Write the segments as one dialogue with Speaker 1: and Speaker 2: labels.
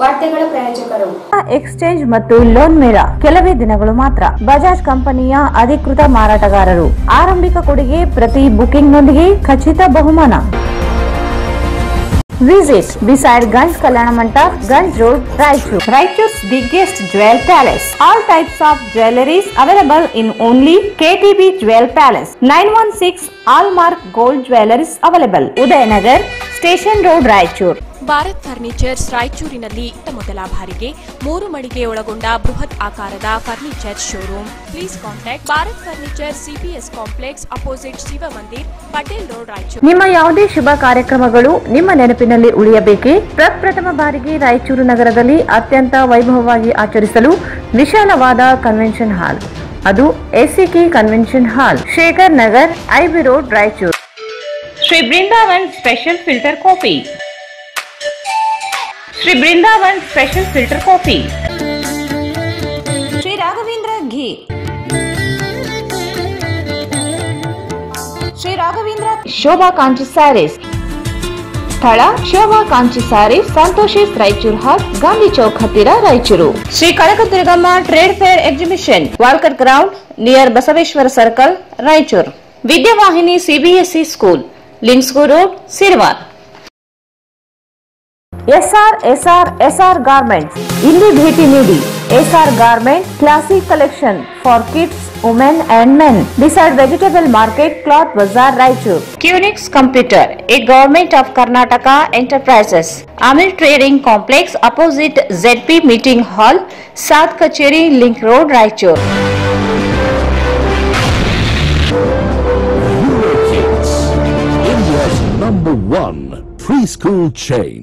Speaker 1: ವಾರ್ತೆಗಳ ಪ್ರಾಯೋಜಕರು
Speaker 2: ಎಕ್ಸ್ಚೇಂಜ್ ಮತ್ತು ಲೋನ್ ಮೇಳ ಕೆಲವೇ ದಿನಗಳು ಮಾತ್ರ. ಬಜಾಜ್ ಕಂಪನಿಯ ಅಧಿಕೃತ ಮಾರಾಟಗಾರರು. ಆರಂಭಿಕ ಕೊಡುಗೆ ಪ್ರತಿ ಬುಕಿಂಗ್ನೊಂದಿಗೆ ಖಚಿತ ಬಹುಮಾನ. Visit beside Ganj Kalyana Mandap, Ganj Road, Raichur. Raichur's biggest jewel palace. All types of jewelries available in only KTB Jewel Palace. 916 Allmark Gold Jewelries available. Udayanagar, Station Road, Raichur.
Speaker 3: Bharat furnitures ರಾಯಚೂರಿನಲ್ಲಿ ಮೊದಲ ಬಾರಿಗೆ 3 ಮಳಿಗೆ ಒಳಗೊಂಡ ಬೃಹತ್ ಆಕಾರದ furniture showroom. Please contact Bharat furniture CPS complex opposite Shiva Mandir, Patel road, Raichur.
Speaker 2: ನಿಮ್ಮ ಯಾವುದೇ ಶುಭ ಕಾರ್ಯಕ್ರಮಗಳು ನಿಮ್ಮ ನೆನಪಿನಲ್ಲಿ ಉಳಿಯಬೇಕೇ? ಪ್ರಪ್ರಥಮ ಬಾರಿಗೆ ರಾಯಚೂರು ನಗರದಲ್ಲಿ ಅತ್ಯಂತ ವೈಭವವಾಗಿ ಆಚರಿಸಲು ವಿಶಾಲವಾದ ಕನ್ವೆನ್ಷನ್ ಹಾಲ್, ಅದು ACK convention hall, Shekhar Nagar, IB road, Raichur. Shri Brindavan special filter coffee. Shri Brindavan special filter coffee. Shri Raghavendra ghee. Shri Raghavendra Shobha Kanchi saris. ಸ್ಥಳ ಶೋಭಾ ಕಾಂಚಿ ಸ್ಯಾರೀಸ್, ಸಂತೋಷಿಸ್ ರಾಯಚೂರು ಹಾಲ್, ಗಾಂಧಿ ಚೌಕ್ ಹತ್ತಿರ, Raichur. Shri Kanakadurgamma trade fair exhibition, Walker ground near Basaveshwara circle, Raichur. Vidyavahini CBSE school, Lingsugur road, Sirwar. SR garments, ಇಲ್ಲಿ ಭೇಟಿ ನೀಡಿ. SR garment classic collection for kids, women and men, beside vegetable market, cloth bazaar, Raichur. Qnix Computer, a government of Karnataka enterprises. Amir Trading Complex, opposite ZP Meeting Hall, South Kacheri Link Road, Raichur.
Speaker 4: India's #1 preschool chain.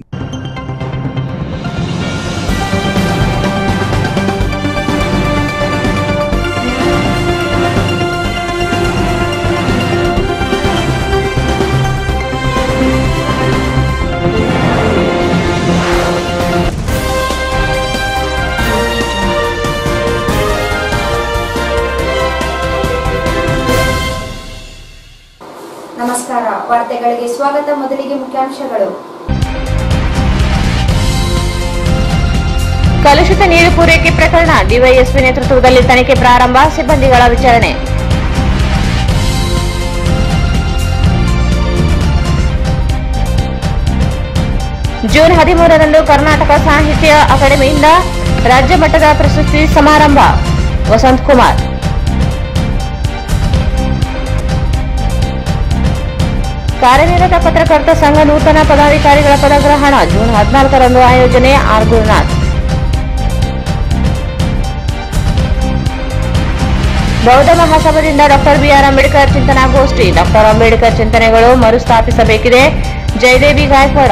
Speaker 1: ನಮಸ್ಕಾರ, ವಾರ್ತೆಗಳಿಗೆ ಸ್ವಾಗತ. ಮೊದಲಿಗೆ ಮುಖ್ಯಾಂಶಗಳು.
Speaker 2: ಕಲುಷಿತ ನೀರು ಪೂರೈಕೆ ಪ್ರಕರಣ, DYSP ನೇತೃತ್ವದಲ್ಲಿ ತನಿಖೆ ಪ್ರಾರಂಭ, ಸಿಬ್ಬಂದಿಗಳ ವಿಚಾರಣೆ. ಜೂನ್ 13ರಂದು ಕರ್ನಾಟಕ ಸಾಹಿತ್ಯ ಅಕಾಡೆಮಿಯಿಂದ ರಾಜ್ಯ ಮಟ್ಟದ ಪ್ರಶಸ್ತಿ ಸಮಾರಂಭ, ವಸಂತ್ ಕುಮಾರ್. ಕಾರ್ಯನಿರತ ಪತ್ರಕರ್ತ ಸಂಘ ನೂತನ ಪದಾಧಿಕಾರಿಗಳ ಪದಗ್ರಹಣ, ಜೂನ್ 14ರಂದು ಆಯೋಜನೆ, ಆರ್ ಗುರುನಾಥ್. ಬೌದ್ಧ ಮಹಾಸಭಾದಿಂದ ಡಾಕ್ಟರ್ ಬಿಆರ್ ಅಂಬೇಡ್ಕರ್ ಚಿಂತನಾಗೋಷ್ಠಿ, ಡಾಕ್ಟರ್ ಅಂಬೇಡ್ಕರ್ ಚಿಂತನೆಗಳು ಮರುಸ್ಥಾಪಿಸಬೇಕಿದೆ, ಜಯದೇವಿ ಗಾಯಕ್ವಾಡ.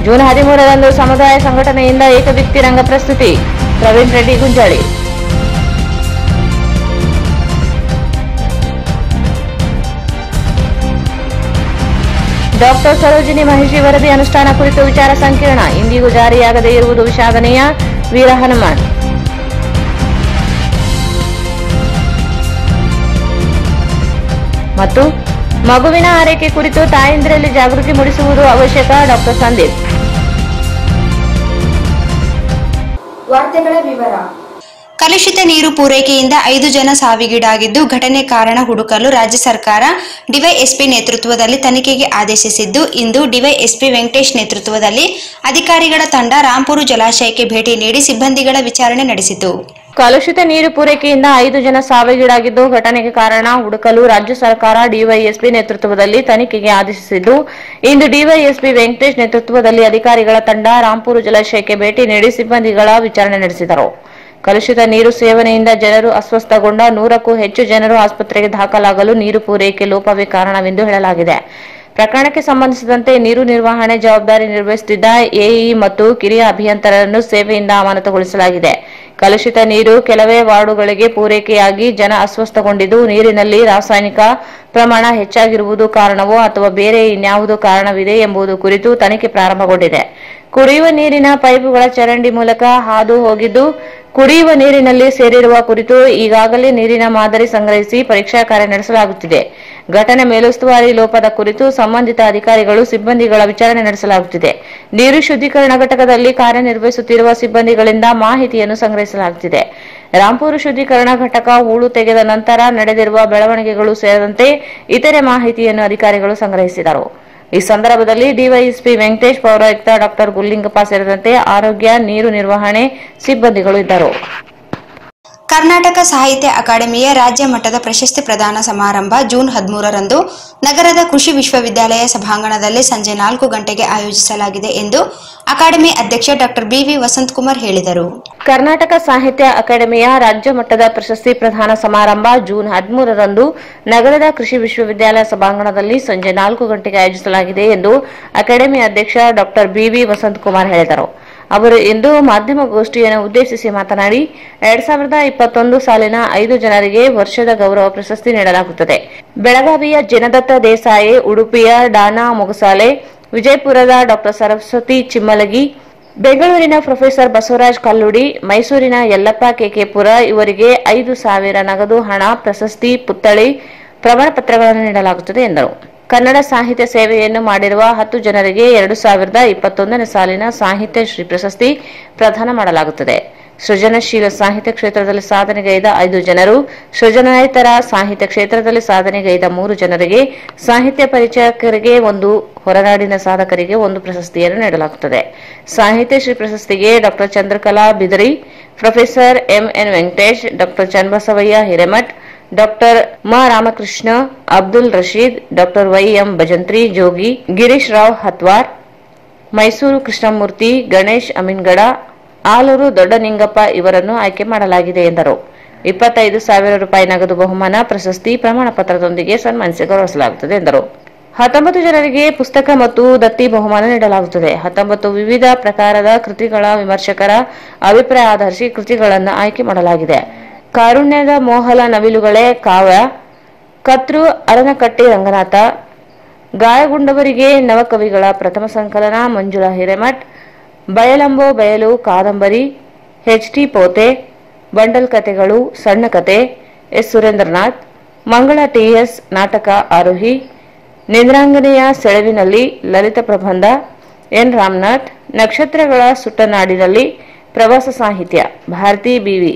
Speaker 2: ಜೂನ್ 13ರಂದು ಸಮುದಾಯ ಸಂಘಟನೆಯಿಂದ ಏಕವ್ಯಕ್ತಿ ರಂಗ ಪ್ರಸ್ತುತಿ, ಪ್ರವೀಣ್ ರೆಡ್ಡಿ ಗುಂಜಾಳಿ. ಡಾಕ್ಟರ್ ಸರೋಜಿನಿ ಮಹಿಷಿ ವರದಿ ಅನುಷ್ಠಾನ ಕುರಿತು ವಿಚಾರ ಸಂಕಿರಣ, ಇಂದಿಗೂ ಜಾರಿಯಾಗದೇ ಇರುವುದು ವಿಷಾದನೀಯ, ವೀರ ಹನುಮಾನ್. ಮತ್ತು ಮಗುವಿನ ಆರೈಕೆ ಕುರಿತು ತಾಯಂದಿರಲ್ಲಿ ಜಾಗೃತಿ ಮೂಡಿಸುವುದು ಅವಶ್ಯಕ, ಡಾಕ್ಟರ್ ಸಂದೀಪ್.
Speaker 1: ವಾರ್ತೆಗಳ ವಿವರ.
Speaker 5: ಕಲುಷಿತ ನೀರು ಪೂರೈಕೆಯಿಂದ 5 ಜನ ಸಾವಿಗೀಡಾಗಿದ್ದು, ಘಟನೆ ಕಾರಣ ಹುಡುಕಲು ರಾಜ್ಯ ಸರ್ಕಾರ ಡಿವೈಎಸ್ಪಿ ನೇತೃತ್ವದಲ್ಲಿ ತನಿಖೆಗೆ ಆದೇಶಿಸಿದ್ದು, ಇಂದು ಡಿವೈಎಸ್ಪಿ ವೆಂಕಟೇಶ್ ನೇತೃತ್ವದಲ್ಲಿ ಅಧಿಕಾರಿಗಳ ತಂಡ ರಾಂಪುರ ಜಲಾಶಯಕ್ಕೆ ಭೇಟಿ ನೀಡಿ ಸಿಬ್ಬಂದಿಗಳ ವಿಚಾರಣೆ ನಡೆಸಿತು.
Speaker 2: ಕಲುಷಿತ ನೀರು ಪೂರೈಕೆಯಿಂದ 5 ಜನ ಸಾವಿಗೀಡಾಗಿದ್ದು, ಘಟನೆಗೆ ಕಾರಣ ಹುಡುಕಲು ರಾಜ್ಯ ಸರ್ಕಾರ ಡಿವೈಎಸ್ಪಿ ನೇತೃತ್ವದಲ್ಲಿ ತನಿಖೆಗೆ ಆದೇಶಿಸಿದ್ದು, ಇಂದು ಡಿವೈಎಸ್ಪಿ ವೆಂಕಟೇಶ್ ನೇತೃತ್ವದಲ್ಲಿ ಅಧಿಕಾರಿಗಳ ತಂಡ ರಾಂಪುರ ಜಲಾಶಯಕ್ಕೆ ಭೇಟಿ ನೀಡಿ ಸಿಬ್ಬಂದಿಗಳ ವಿಚಾರಣೆ ನಡೆಸಿದರು. ಕಲುಷಿತ ನೀರು ಸೇವನೆಯಿಂದ ಜನರು ಅಸ್ವಸ್ಥಗೊಂಡ 100ಕ್ಕೂ ಹೆಚ್ಚು ಜನರು ಆಸ್ಪತ್ರೆಗೆ ದಾಖಲಾಗಲು ನೀರು ಪೂರೈಕೆ ಲೋಪವೇ ಕಾರಣವೆಂದು ಹೇಳಲಾಗಿದೆ. ಪ್ರಕರಣಕ್ಕೆ ಸಂಬಂಧಿಸಿದಂತೆ ನೀರು ನಿರ್ವಹಣೆ ಜವಾಬ್ದಾರಿ ನಿರ್ವಹಿಸುತ್ತಿದ್ದ ಎಇ ಮತ್ತು ಕಿರಿಯ ಅಭಿಯಂತರರನ್ನು ಸೇವೆಯಿಂದ ಅಮಾನತುಗೊಳಿಸಲಾಗಿದೆ. ಕಲುಷಿತ ನೀರು ಕೆಲವೇ ವಾರ್ಡುಗಳಿಗೆ ಪೂರೈಕೆಯಾಗಿ ಜನ ಅಸ್ವಸ್ಥಗೊಂಡಿದ್ದು, ನೀರಿನಲ್ಲಿ ರಾಸಾಯನಿಕ ಪ್ರಮಾಣ ಹೆಚ್ಚಾಗಿರುವುದು ಕಾರಣವೋ ಅಥವಾ ಬೇರೆ ಇನ್ಯಾವುದೋ ಕಾರಣವಿದೆ ಎಂಬುದು ಕುರಿತು ತನಿಖೆ ಪ್ರಾರಂಭಗೊಂಡಿದೆ. ಕುಡಿಯುವ ನೀರಿನ ಪೈಪುಗಳ ಚರಂಡಿ ಮೂಲಕ ಹಾದು ಹೋಗಿದ್ದು, ಕುಡಿಯುವ ನೀರಿನಲ್ಲಿ ಸೇರಿರುವ ಕುರಿತು ಈಗಾಗಲೇ ನೀರಿನ ಮಾದರಿ ಸಂಗ್ರಹಿಸಿ ಪರೀಕ್ಷಾ ಕಾರ್ಯ ನಡೆಸಲಾಗುತ್ತಿದೆ. ಘಟನೆ ಮೇಲುಸ್ತುವಾರಿ ಲೋಪದ ಕುರಿತು ಸಂಬಂಧಿತ ಅಧಿಕಾರಿಗಳು ಸಿಬ್ಬಂದಿಗಳ ವಿಚಾರಣೆ ನಡೆಸಲಾಗುತ್ತಿದೆ. ನೀರು ಶುದ್ಧೀಕರಣ ಘಟಕದಲ್ಲಿ ಕಾರ್ಯನಿರ್ವಹಿಸುತ್ತಿರುವ ಸಿಬ್ಬಂದಿಗಳಿಂದ ಮಾಹಿತಿಯನ್ನು ಸಂಗ್ರಹಿಸಲಾಗುತ್ತಿದೆ. ರಾಂಪುರ ಶುದ್ಧೀಕರಣ ಘಟಕ ಹೂಳು ತೆಗೆದ ನಂತರ ನಡೆದಿರುವ ಬೆಳವಣಿಗೆಗಳು ಸೇರಿದಂತೆ ಇತರೆ ಮಾಹಿತಿಯನ್ನು ಅಧಿಕಾರಿಗಳು ಸಂಗ್ರಹಿಸಿದರು. ಈ ಸಂದರ್ಭದಲ್ಲಿ ಡಿವೈಎಸ್ಪಿ ವೆಂಕಟೇಶ್, ಪೌರಾಯುಕ್ತ ಡಾ ಗುಲ್ಲಿಂಗಪ್ಪ ಸೇರಿದಂತೆ ಆರೋಗ್ಯ, ನೀರು ನಿರ್ವಹಣೆ ಸಿಬ್ಬಂದಿಗಳು ಇದ್ದರು.
Speaker 5: ಕರ್ನಾಟಕ ಸಾಹಿತ್ಯ ಅಕಾಡೆಮಿಯ ರಾಜ್ಯ ಮಟ್ಟದ ಪ್ರಶಸ್ತಿ ಪ್ರದಾನ ಸಮಾರಂಭ ಜೂನ್ 13ರಂದು ನಗರದ ಕೃಷಿ ವಿಶ್ವವಿದ್ಯಾಲಯ ಸಭಾಂಗಣದಲ್ಲಿ ಸಂಜೆ 4 ಗಂಟೆಗೆ ಆಯೋಜಿಸಲಾಗಿದೆ ಎಂದು ಅಕಾಡೆಮಿ ಅಧ್ಯಕ್ಷ ಡಾ ಬಿ.ವಿ. ವಸಂತಕುಮಾರ್ ಹೇಳಿದರು.
Speaker 2: ಕರ್ನಾಟಕ ಸಾಹಿತ್ಯ ಅಕಾಡೆಮಿಯ ರಾಜ್ಯ ಮಟ್ಟದ ಪ್ರಶಸ್ತಿ ಪ್ರದಾನ ಸಮಾರಂಭ ಜೂನ್ 13ರಂದು ನಗರದ ಕೃಷಿ ವಿಶ್ವವಿದ್ಯಾಲಯ ಸಭಾಂಗಣದಲ್ಲಿ ಸಂಜೆ 4 ಗಂಟೆಗೆ ಆಯೋಜಿಸಲಾಗಿದೆ ಎಂದು ಅಕಾಡೆಮಿ ಅಧ್ಯಕ್ಷ ಡಾ ಬಿ.ವಿ. ವಸಂತಕುಮಾರ್ ಹೇಳಿದರು. ಅವರು ಇಂದು ಮಾಧ್ಯಮಗೋಷ್ಠಿಯನ್ನು ಉದ್ದೇಶಿಸಿ ಮಾತನಾಡಿ 2021 ಸಾಲಿನ 5 ಜನರಿಗೆ ವರ್ಷದ ಗೌರವ ಪ್ರಶಸ್ತಿ ನೀಡಲಾಗುತ್ತದೆ. ಬೆಳಗಾವಿಯ ಜಿನದತ್ತ ದೇಸಾಯಿ, ಉಡುಪಿಯ ಡಾನಾ ಮೊಗಸಾಲೆ, ವಿಜಯಪುರದ ಡಾ ಸರಸ್ವತಿ ಚಿಮ್ಮಲಗಿ, ಬೆಂಗಳೂರಿನ ಪ್ರೊಫೆಸರ್ ಬಸವರಾಜ್ ಕಲ್ಲುಡಿ, ಮೈಸೂರಿನ ಯಲ್ಲಪ್ಪ ಕೆಕೆಪುರ ಇವರಿಗೆ 5,000 ನಗದು ಹಣ, ಪ್ರಶಸ್ತಿ, ಪುತ್ಥಳಿ, ಪ್ರಮಾಣ ಪತ್ರಗಳನ್ನು ನೀಡಲಾಗುತ್ತದೆ ಎಂದರು. ಕನ್ನಡ ಸಾಹಿತ್ಯ ಸೇವೆಯನ್ನು ಮಾಡಿರುವ 10 ಜನರಿಗೆ 2021ನೇ ಸಾಲಿನ ಸಾಹಿತ್ಯ ಶ್ರೀ ಪ್ರಶಸ್ತಿ ಪ್ರದಾನ ಮಾಡಲಾಗುತ್ತದೆ. ಸೃಜನಶೀಲ ಸಾಹಿತ್ಯ ಕ್ಷೇತ್ರದಲ್ಲಿ ಸಾಧನೆಗೈದ 5 ಜನರು, ಸೃಜನೇತರ ಸಾಹಿತ್ಯ ಕ್ಷೇತ್ರದಲ್ಲಿ ಸಾಧನೆಗೈದ 3 ಜನರಿಗೆ, ಸಾಹಿತ್ಯ ಪರಿಚಯಕರಿಗೆ 1, ಹೊರನಾಡಿನ ಸಾಧಕರಿಗೆ 1 ಪ್ರಶಸ್ತಿಯನ್ನು ನೀಡಲಾಗುತ್ತದೆ. ಸಾಹಿತ್ಯ ಶ್ರೀ ಪ್ರಶಸ್ತಿಗೆ ಡಾ ಚಂದ್ರಕಲಾ ಬಿದರಿ, ಪ್ರೊಫೆಸರ್ ಎಂಎನ್ ವೆಂಕಟೇಶ್, ಡಾ ಚನ್ನಬಸವಯ್ಯ ಹಿರೇಮಠ್, ಡಾ ಮ ರಾಮಕೃಷ್ಣ, ಅಬ್ದುಲ್ ರಶೀದ್, ಡಾ ವೈ.ಎಂ. ಭಜಂತ್ರಿ ಜೋಗಿ, ಗಿರೀಶ್ ರಾವ್ ಹತ್ವಾರ್, ಮೈಸೂರು ಕೃಷ್ಣಮೂರ್ತಿ, ಗಣೇಶ್ ಅಮೀನ್ಗಡ, ಆಲೂರು ದೊಡ್ಡನಿಂಗಪ್ಪ ಇವರನ್ನು ಆಯ್ಕೆ ಮಾಡಲಾಗಿದೆ ಎಂದರು. 25,000 ರೂಪಾಯಿ ನಗದು ಬಹುಮಾನ, ಪ್ರಶಸ್ತಿ, ಪ್ರಮಾಣ ಪತ್ರದೊಂದಿಗೆ ಸನ್ಮಾನಿಸಿ ಗೌರವಿಸಲಾಗುತ್ತದೆ ಎಂದರು. 19 ಜನರಿಗೆ ಪುಸ್ತಕ ಮತ್ತು ದತ್ತಿ ಬಹುಮಾನ ನೀಡಲಾಗುತ್ತದೆ. 19 ವಿವಿಧ ಪ್ರಕಾರದ ಕೃತಿಗಳ ವಿಮರ್ಶಕರ ಅಭಿಪ್ರಾಯ ಆಧರಿಸಿ ಕೃತಿಗಳನ್ನು ಆಯ್ಕೆ ಮಾಡಲಾಗಿದೆ. ಕಾರುಣ್ಯದ ಮೋಹಲ ನವಿಲುಗಳೇ ಕಾವ್ಯ, ಕತ್ರು ಅರನಕಟ್ಟಿ ರಂಗನಾಥ, ಗಾಯಗೊಂಡವರಿಗೆ ನವಕವಿಗಳ ಪ್ರಥಮ ಸಂಕಲನ ಮಂಜುಳಾ ಹಿರೇಮಠ್, ಬಯಲಂಬೋ ಬಯಲು ಕಾದಂಬರಿ ಎಚ್.ಟಿ. ಪೋತೆ, ಬಂಡಲ್ ಕಥೆಗಳು ಸಣ್ಣ ಕತೆ ಎಸ್. ಸುರೇಂದ್ರನಾಥ್, ಮಂಗಳ ಟಿ.ಎಸ್. ನಾಟಕ ಆರೋಹಿ, ನಿದ್ರಾಂಗನೆಯ ಸೆಳವಿನಲ್ಲಿ ಲಲಿತ ಪ್ರಬಂಧ ಎನ್. ರಾಮನಾಥ್, ನಕ್ಷತ್ರಗಳ ಸುಟ್ಟನಾಡಿನಲ್ಲಿ ಪ್ರವಾಸ ಸಾಹಿತ್ಯ ಭಾರತಿ ಬಿ.ವಿ.,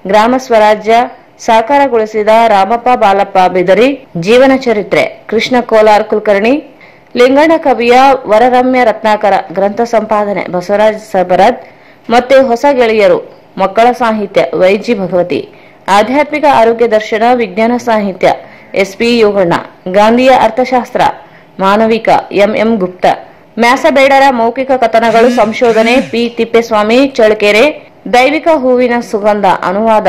Speaker 2: ಗ್ರಾಮ ಸ್ವರಾಜ್ಯ ಸಾಕಾರಗೊಳಿಸಿದ ರಾಮಪ್ಪ ಬಾಲಪ್ಪ ಬಿದರಿ, ಜೀವನ ಚರಿತ್ರೆ ಕೃಷ್ಣ ಕೋಲಾರ್ ಕುಲಕರ್ಣಿ, ಲಿಂಗಣ್ಣ ಕವಿಯ ವರರಮ್ಯ ರತ್ನಾಕರ ಗ್ರಂಥ ಸಂಪಾದನೆ ಬಸವರಾಜ್ ಸಬರದ್, ಮತ್ತೆ ಹೊಸ ಗೆಳೆಯರು ಮಕ್ಕಳ ಸಾಹಿತ್ಯ ವೈಜಿ ಭಗವತಿ, ಆಧ್ಯಾತ್ಮಿಕ ಆರೋಗ್ಯ ದರ್ಶನ ವಿಜ್ಞಾನ ಸಾಹಿತ್ಯ ಎಸ್.ಪಿ. ಯೋಗಣ್ಣ, ಗಾಂಧಿಯ ಅರ್ಥಶಾಸ್ತ್ರ ಮಾನವಿಕ ಎಂ.ಎಂ. ಗುಪ್ತ, ಮ್ಯಾಸಬೇಡರ ಮೌಖಿಕ ಕಥನಗಳು ಸಂಶೋಧನೆ ಪಿ. ತಿಪ್ಪೇಸ್ವಾಮಿ ಚಳ್ಳಕೆರೆ, ದೈವಿಕ ಹೂವಿನ ಸುಗಂಧ ಅನುವಾದ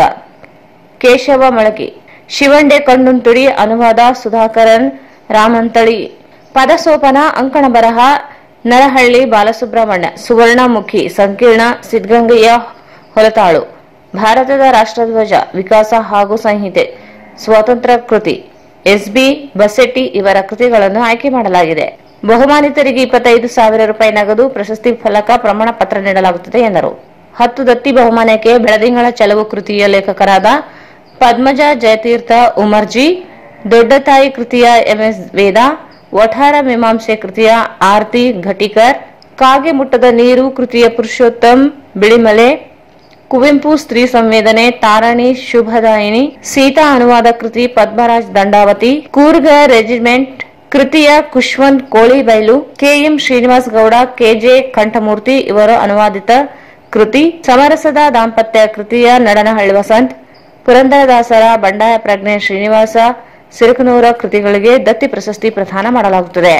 Speaker 2: ಕೇಶವ ಮಳಕಿ, ಶಿವಂಡೆ ಕಣ್ಣುಂಟುಡಿ ಅನುವಾದ ಸುಧಾಕರನ್ ರಾಮಂತಳಿ, ಪದಸೋಪನ ಅಂಕಣ ಬರಹ ನರಹಳ್ಳಿ ಬಾಲಸುಬ್ರಹ್ಮಣ್ಯ, ಸುವರ್ಣಮುಖಿ ಸಂಕೀರ್ಣ ಸಿದ್ಧಗಂಗೆಯ ಹೊಲತಾಳು, ಭಾರತದ ರಾಷ್ಟ್ರಧ್ವಜ ವಿಕಾಸ ಹಾಗೂ ಸಂಹಿತೆ ಸ್ವಾತಂತ್ರ್ಯ ಕೃತಿ ಎಸ್.ಬಿ. ಬಸೆಟ್ಟಿ ಇವರ ಕೃತಿಗಳನ್ನು ಆಯ್ಕೆ ಮಾಡಲಾಗಿದೆ. ಬಹುಮಾನಿತರಿಗೆ 25,000 ರೂಪಾಯಿ ನಗದು, ಪ್ರಶಸ್ತಿ ಫಲಕ, ಪ್ರಮಾಣ ಪತ್ರ ನೀಡಲಾಗುತ್ತದೆ ಎಂದರು. 10 ದತ್ತಿ ಬಹುಮಾನಕ್ಕೆ ಬೆಳದಿಂಗಳ ಚೆಲುವು ಕೃತಿಯ ಲೇಖಕರಾದ ಪದ್ಮಜ ಜಯತೀರ್ಥ ಉಮರ್ಜಿ, ದೊಡ್ಡತಾಯಿ ಕೃತಿಯ ಎಂಎಸ್ ವೇದ, ವಠಾರ ಮೀಮಾಂಸೆ ಕೃತಿಯ ಆರ್ತಿ ಘಟಿಕರ್, ಕಾಗೆ ಮುಟ್ಟದ ನೀರು ಕೃತಿಯ ಪುರುಷೋತ್ತಮ್ ಬಿಳಿಮಲೆ, ಕುವೆಂಪು ಸ್ತ್ರೀ ಸಂವೇದನೆ ತಾರಾಣಿ ಶುಭದಾಯಿನಿ, ಸೀತಾ ಅನುವಾದ ಕೃತಿ ಪದ್ಮರಾಜ್ ದಂಡಾವತಿ, ಕೂರ್ಗ ರೆಜಿಮೆಂಟ್ ಕೃತಿಯ ಕುಶ್ವಂತ್ ಕೋಳಿಬೈಲು, ಕೆ.ಎಂ. ಶ್ರೀನಿವಾಸ್ ಗೌಡ, ಕೆಜೆ ಕಂಠಮೂರ್ತಿ ಇವರು ಅನುವಾದಿತ ಕೃತಿ, ಸಮರಸದ ದಾಂಪತ್ಯ ಕೃತಿಯ ನಡನಹಳ್ಳಿ ವಸಂತ್, ಪುರಂದರದಾಸರ ಬಂಡಾಯ ಪ್ರಜ್ಞೆ ಶ್ರೀನಿವಾಸ ಸಿರಕನೂರ ಕೃತಿಗಳಿಗೆ ದತ್ತಿ ಪ್ರಶಸ್ತಿ ಪ್ರದಾನ ಮಾಡಲಾಗುತ್ತದೆ.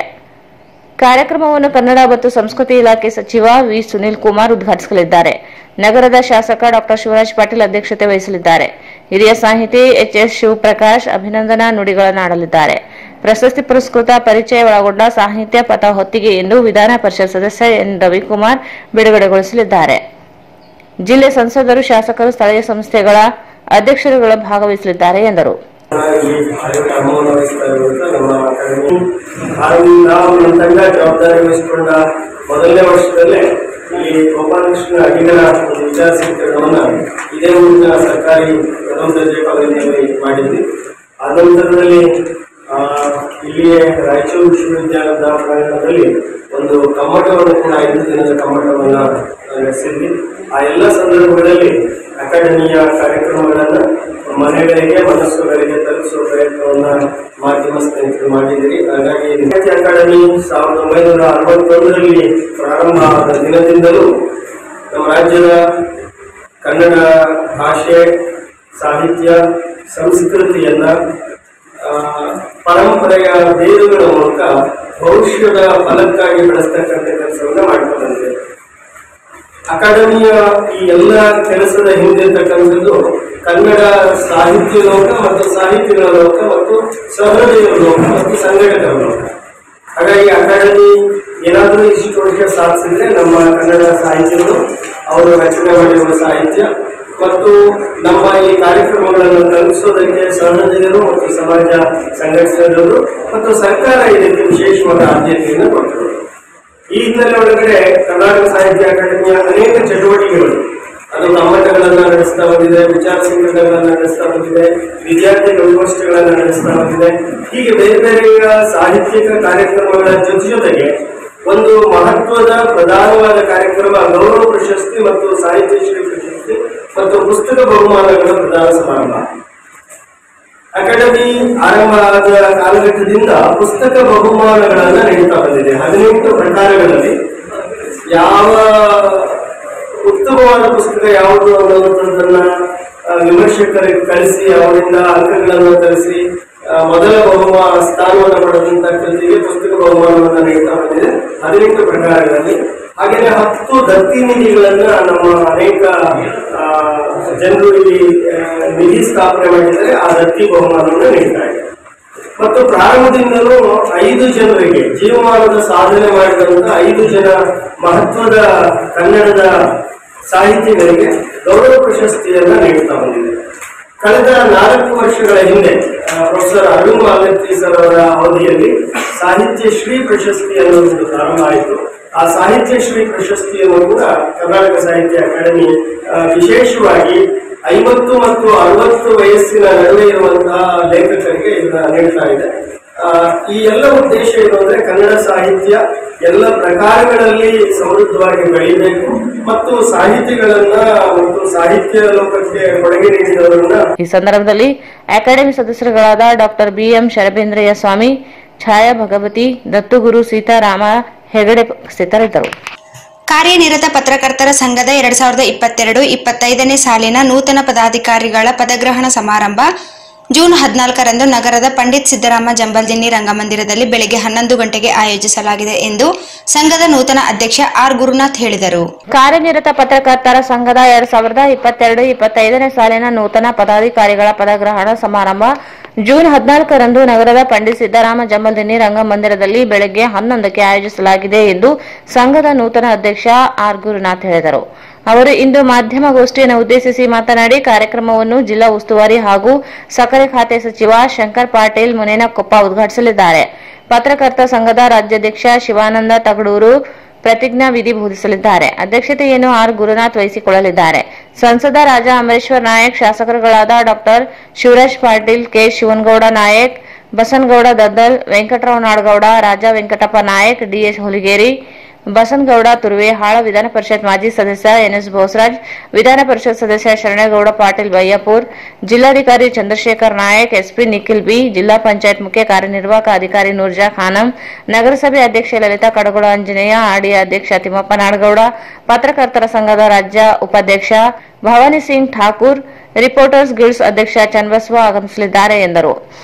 Speaker 2: ಕಾರ್ಯಕ್ರಮವನ್ನು ಕನ್ನಡ ಮತ್ತು ಸಂಸ್ಕೃತಿ ಇಲಾಖೆ ಸಚಿವ ವಿ. ಸುನೀಲ್ ಕುಮಾರ್ ಉದ್ಘಾಟಿಸಲಿದ್ದಾರೆ. ನಗರದ ಶಾಸಕ ಡಾ ಶಿವರಾಜ್ ಪಾಟೀಲ್ ಅಧ್ಯಕ್ಷತೆ ವಹಿಸಲಿದ್ದಾರೆ. ಹಿರಿಯ ಸಾಹಿತಿ ಎಚ್.ಎಸ್. ಶಿವಪ್ರಕಾಶ್ ಅಭಿನಂದನಾ ನುಡಿಗಳನ್ನಾಡಲಿದ್ದಾರೆ. ಪ್ರಶಸ್ತಿ ಪುರಸ್ಕೃತ ಪರಿಚಯ ಒಳಗೊಂಡ ಸಾಹಿತ್ಯ ಪಥ ಹೊತ್ತಿಗೆ ಎಂದು ವಿಧಾನ ಪರಿಷತ್ ಸದಸ್ಯ ಎನ್. ರವಿಕುಮಾರ್ ಬಿಡುಗಡೆಗೊಳಿಸಲಿದ್ದಾರೆ. ಜಿಲ್ಲೆ ಸಂಸದರು, ಶಾಸಕರು, ಸ್ಥಳೀಯ ಸಂಸ್ಥೆಗಳ ಅಧ್ಯಕ್ಷರುಗಳು ಭಾಗವಹಿಸಲಿದ್ದಾರೆ ಎಂದರು.
Speaker 6: ಜವಾಬ್ದಾರಿ ವಹಿಸಿಕೊಂಡ ಮೊದಲನೇ ವರ್ಷದಲ್ಲೇ ಈ ಗೋಪಾಲಕೃಷ್ಣ ಅಡಿಗರ ವಿಚಾರ ಸಂಕಿರಣವನ್ನು ಇದೇ ಊರಿನ ಸರ್ಕಾರಿ ಪ್ರಥಮ ದರ್ಜೆ ಕಾಲೇಜಿನಲ್ಲಿ ಮಾಡಿದ್ವಿ. ಆ ನಂತರದಲ್ಲಿ ಇಲ್ಲಿಯೇ ರಾಯಚೂರು ವಿಶ್ವವಿದ್ಯಾಲಯದ ಪ್ರಾಂಗಣದಲ್ಲಿ ಒಂದು ಕಮ್ಮಟವನ್ನು ಕೂಡ 5 ದಿನದ ಕಮ್ಮಟವನ್ನು ನಡೆಸಿದ್ವಿ. ಆ ಎಲ್ಲ ಸಂದರ್ಭಗಳಲ್ಲಿ ಅಕಾಡೆಮಿಯ ಕಾರ್ಯಕ್ರಮಗಳನ್ನು ಮನೆಗಳಿಗೆ ಮನಸ್ಸುಗಳಿಗೆ ತಲುಪಿಸುವ ಪ್ರಯತ್ನವನ್ನು ಮಾಧ್ಯಮ ಸ್ನೇಹಿತರು ಮಾಡಿದ್ದೀರಿ. ಹಾಗಾಗಿ ವಿದ್ಯಾರ್ಥಿ ಅಕಾಡೆಮಿ 1961ರಲ್ಲಿ ಪ್ರಾರಂಭ ಆದ ದಿನದಿಂದಲೂ ನಮ್ಮ ರಾಜ್ಯದ ಕನ್ನಡ ಭಾಷೆ, ಸಾಹಿತ್ಯ, ಸಂಸ್ಕೃತಿಯನ್ನ ಪರಂಪರೆಯ ಬೇರುಗಳ ಮೂಲಕ ಭವಿಷ್ಯದ ಫಲಕ್ಕಾಗಿ ಬೆಳೆಸ್ತಕ್ಕಂಥ ಕೆಲಸವನ್ನ ಮಾಡ್ತಾ ಬಂದಿದೆ. ಅಕಾಡೆಮಿಯ ಈ ಎಲ್ಲ ಕೆಲಸದ ಹಿಂದಿರ್ತಕ್ಕಂಥದ್ದು ಕನ್ನಡ ಸಾಹಿತ್ಯ ಲೋಕ ಮತ್ತು ಸಾಹಿತಿಗಳ ಲೋಕ ಮತ್ತು ಸಹೃದಯರ ಲೋಕ ಮತ್ತು ಸಂಘಟಕರ ಲೋಕ. ಹಾಗಾಗಿ ಅಕಾಡೆಮಿ ಏನಾದರೂ ಇಷ್ಟು ವರ್ಷ ಸಾಧಿಸಿದ್ರೆ ನಮ್ಮ ಕನ್ನಡ ಸಾಹಿತ್ಯಗಳು ಅವರು ರಚನೆ ಮಾಡಿರುವ ಸಾಹಿತ್ಯ ಮತ್ತು ನಮ್ಮ ಈ ಕಾರ್ಯಕ್ರಮಗಳನ್ನು ತಲುಪಿಸೋದಕ್ಕೆ ಸಹೃದಯರು ಮತ್ತು ಸಮಾಜ ಸಂಘಟನೆಗಳು ಮತ್ತು ಸರ್ಕಾರ ಇದಕ್ಕೆ ವಿಶೇಷವಾದ ಆದ್ಯತೆಯನ್ನು ಕೊಟ್ಟರು. ಈ ಹಿನ್ನೆಲೆ ಒಳಗಡೆ ಕರ್ನಾಟಕ ಸಾಹಿತ್ಯ ಅಕಾಡೆಮಿಯ ಅನೇಕ ಚಟುವಟಿಕೆಗಳು ಅದು ಕಮ್ಮಟಗಳನ್ನು ನಡೆಸ್ತಾ ಬಂದಿದೆ, ವಿಚಾರ ಸಂಕಿರಣಗಳನ್ನು ನಡೆಸ್ತಾ ಬಂದಿದೆ, ವಿದ್ಯಾರ್ಥಿ ಗೋಷ್ಠಿಗಳನ್ನು ನಡೆಸ್ತಾ ಬಂದಿದೆ. ಹೀಗೆ ಬೇರೆ ಬೇರೆಯ ಸಾಹಿತ್ಯಿಕ ಕಾರ್ಯಕ್ರಮಗಳ ಜೊತೆಗೆ ಒಂದು ಮಹತ್ವದ ಪ್ರಧಾನವಾದ ಕಾರ್ಯಕ್ರಮ ಗೌರವ ಪ್ರಶಸ್ತಿ ಮತ್ತು ಸಾಹಿತ್ಯ ಶ್ರೀ ಪ್ರಶಸ್ತಿ ಮತ್ತು ಪುಸ್ತಕ ಬಹುಮಾನಗಳ ಪ್ರದಾನ ಸಮಾರಂಭ. ಅಕಾಡೆಮಿ ಆರಂಭ ಆದ ಕಾಲಘಟ್ಟದಿಂದ ಪುಸ್ತಕ ಬಹುಮಾನಗಳನ್ನು ನೀಡುತ್ತಾ ಬಂದಿದೆ. 18 ಪ್ರಕಾರಗಳಲ್ಲಿ ಯಾವ ಉತ್ತಮವಾದ ಪುಸ್ತಕ ಯಾವುದು ಅನ್ನುವಂಥದ್ದನ್ನ ವಿಮರ್ಶಕರಿಗೆ ಕಳಿಸಿ ಅವರಿಂದ ಅಂಕಗಳನ್ನು ಕಳಿಸಿ ಮೊದಲ ಸ್ಥಾನವನ್ನು ಪಡೆದಂತ ಕೃತಿಗೆ ಪುಸ್ತಕ ಬಹುಮಾನವನ್ನು ನೀಡುತ್ತಾ ಬಂದಿದೆ 18 ಪ್ರಕಾರಗಳಲ್ಲಿ. ಹಾಗೆಯೇ 10 ದತ್ತಿ ನಿಧಿಗಳನ್ನ ನಮ್ಮ ಅನೇಕ ಜನರು ಇಲ್ಲಿ ನಿಧಿ ಸ್ಥಾಪನೆ ಮಾಡಿದರೆ ಆ ದತ್ತಿ ಬಹುಮಾನವನ್ನು ನೀಡ್ತಾ ಇದೆ. ಮತ್ತು ಪ್ರಾರಂಭದಿಂದಲೂ 5 ಜನರಿಗೆ ಜೀವಮಾನದ ಸಾಧನೆ ಮಾಡಿದಂತ 5 ಜನ ಮಹತ್ವದ ಕನ್ನಡದ ಸಾಹಿತಿಗಳಿಗೆ ಗೌರವ ಪ್ರಶಸ್ತಿಯನ್ನ ನೀಡುತ್ತಾ ಬಂದಿದೆ. ಕಳೆದ 4 ವರ್ಷಗಳ ಹಿಂದೆ ಪ್ರೊಫೆಸರ್ ಅರುಣ್ ಮಾಲತ್ತಿ ಸರ್ ಅವರ ಅವಧಿಯಲ್ಲಿ ಸಾಹಿತ್ಯ ಶ್ರೀ ಪ್ರಶಸ್ತಿ ಅನ್ನೋದು ಪ್ರಾರಂಭ ಆಯಿತು. ಆ ಸಾಹಿತ್ಯ ಶ್ರೀ ಪ್ರಶಸ್ತಿಯನ್ನು ಕೂಡ ಕರ್ನಾಟಕ ಸಾಹಿತ್ಯ ಅಕಾಡೆಮಿ ವಿಶೇಷವಾಗಿ 50 ಮತ್ತು 60 ವಯಸ್ಸಿನ ನಡುವೆ ಇರುವಂತಹ ಲೇಖಕರಿಗೆ ಇದನ್ನ ನೀಡ್ತಾ ಇದೆ. ಈ ಎಲ್ಲ ಉದ್ದೇಶ ಏನು ಅಂದ್ರೆ ಕನ್ನಡ ಸಾಹಿತ್ಯ ಎಲ್ಲ ಪ್ರಕಾರಗಳಲ್ಲಿ ಸಮೃದ್ಧವಾಗಿ ಬೆಳೆಯಬೇಕು ಮತ್ತು ಸಾಹಿತಿಗಳನ್ನ ಮತ್ತು ಸಾಹಿತ್ಯ ಲೋಕಕ್ಕೆ ಕೊಡುಗೆ ನೀಡಿದವರನ್ನ.
Speaker 2: ಈ ಸಂದರ್ಭದಲ್ಲಿ ಅಕಾಡೆಮಿ ಸದಸ್ಯರುಗಳಾದ ಡಾಕ್ಟರ್ BM ಶರಬೇಂದ್ರಯ್ಯ ಸ್ವಾಮಿ, ಛಾಯಾ ಭಗವತಿ, ದತ್ತುಗುರು ಸೀತಾರಾಮ ಹೆಗಡೆ ಉಪಸ್ಥಿತರಿದ್ದರು.
Speaker 5: ಕಾರ್ಯನಿರತ ಪತ್ರಕರ್ತರ ಸಂಘದ 2022-25ನೇ ಸಾಲಿನ ನೂತನ ಪದಾಧಿಕಾರಿಗಳ ಪದಗ್ರಹಣ ಸಮಾರಂಭ ಜೂನ್ 14ರಂದು ನಗರದ ಪಂಡಿತ್ ಸಿದ್ದರಾಮ ಜಂಬಲ್ದಿನ್ನಿ ರಂಗಮಂದಿರದಲ್ಲಿ ಬೆಳಗ್ಗೆ 11 ಗಂಟೆಗೆ ಆಯೋಜಿಸಲಾಗಿದೆ ಎಂದು ಸಂಘದ ನೂತನ ಅಧ್ಯಕ್ಷ ಆರ್ ಗುರುನಾಥ್ ಹೇಳಿದರು.
Speaker 2: ಕಾರ್ಯನಿರತ ಪತ್ರಕರ್ತರ ಸಂಘದ 2022-25ನೇ ಸಾಲಿನ ನೂತನ ಪದಾಧಿಕಾರಿಗಳ ಪದಗ್ರಹಣ ಸಮಾರಂಭ ಜೂನ್ 14ರಂದು ನಗರದ ಪಂಡಿತ್ ಸಿದ್ದರಾಮ ಜಂಬಲ್ದಿನ್ನಿ ರಂಗಮಂದಿರದಲ್ಲಿ ಬೆಳಗ್ಗೆ 11ಕ್ಕೆ ಆಯೋಜಿಸಲಾಗಿದೆ ಎಂದು ಸಂಘದ ನೂತನ ಅಧ್ಯಕ್ಷ ಆರ್ ಗುರುನಾಥ್ ಹೇಳಿದರು. ಅವರು ಇಂದು ಮಾಧ್ಯಮಗೋಷ್ಠಿಯನ್ನು ಉದ್ದೇಶಿಸಿ ಮಾತನಾಡಿ ಕಾರ್ಯಕ್ರಮವನ್ನು ಜಿಲ್ಲಾ ಉಸ್ತುವಾರಿ ಹಾಗೂ ಸಕ್ಕರೆ ಖಾತೆ ಸಚಿವ ಶಂಕರ್ ಪಾಟೀಲ್ ಮುನೇನಕೊಪ್ಪ ಉದ್ಘಾಟಿಸಲಿದ್ದಾರೆ. ಪತ್ರಕರ್ತ ಸಂಘದ ರಾಜ್ಯಾಧ್ಯಕ್ಷ ಶಿವಾನಂದ ತಗಡೂರು ಪ್ರತಿಜ್ಞಾ ವಿಧಿ ಬೋಧಿಸಲಿದ್ದಾರೆ. ಅಧ್ಯಕ್ಷತೆಯನ್ನು ಆರ್ ಗುರುನಾಥ್ ವಹಿಸಿಕೊಳ್ಳಲಿದ್ದಾರೆ. ಸಂಸದ ರಾಜಾ ಅಮರೇಶ್ವರ್ ನಾಯಕ್, ಶಾಸಕರುಗಳಾದ doctor Shivraj Patil, K Shivanagouda Nayak, Basanagouda Daddal, Venkatrao Nadagouda, Raja Venkatappa Nayak, DS Huligeri, Basanagouda Turuvihal, Vidhana Parishat ಮಾಜಿ ಸದಸ್ಯ ಎನ್ಎಸ್ ಬೋಸರಾಜ್, ವಿಧಾನ ಪರಿಷತ್ ಸದಸ್ಯ ಶರಣೇಗೌಡ ಪಾಟೀಲ್ ಬಯ್ಯಾಪುರ್, ಜಿಲ್ಲಾಧಿಕಾರಿ ಚಂದ್ರಶೇಖರ್ ನಾಯಕ್, ಎಸ್ಪಿ ನಿಖಿಲ್ ಬಿ, ಜಿಲ್ಲಾ ಪಂಚಾಯತ್ ಮುಖ್ಯ ಕಾರ್ಯನಿರ್ವಾಹಕ ಅಧಿಕಾರಿ ನೂರ್ಜಾ ಖಾನಂ, ನಗರಸಭೆ ಅಧ್ಯಕ್ಷೆ ಲಲಿತಾ ಕಡಗೋಳ ಆಂಜನೇಯ, ಆರ್ಡಿಎ ಅಧ್ಯಕ್ಷ ತಿಮ್ಮಪ್ಪ ನಾಡಗೌಡ, ಪತ್ರಕರ್ತರ ಸಂಘದ ರಾಜ್ಯ ಉಪಾಧ್ಯಕ್ಷ ಭವಾನಿ ಸಿಂಗ್ ಠಾಕೂರ್, ರಿಪೋರ್ಟರ್ಸ್ ಗಿಲ್ಡ್ಸ್ ಅಧ್ಯಕ್ಷ ಚನ್ನಬಸವ ಆಗಮಿಸಲಿದ್ದಾರೆ ಎಂದರು.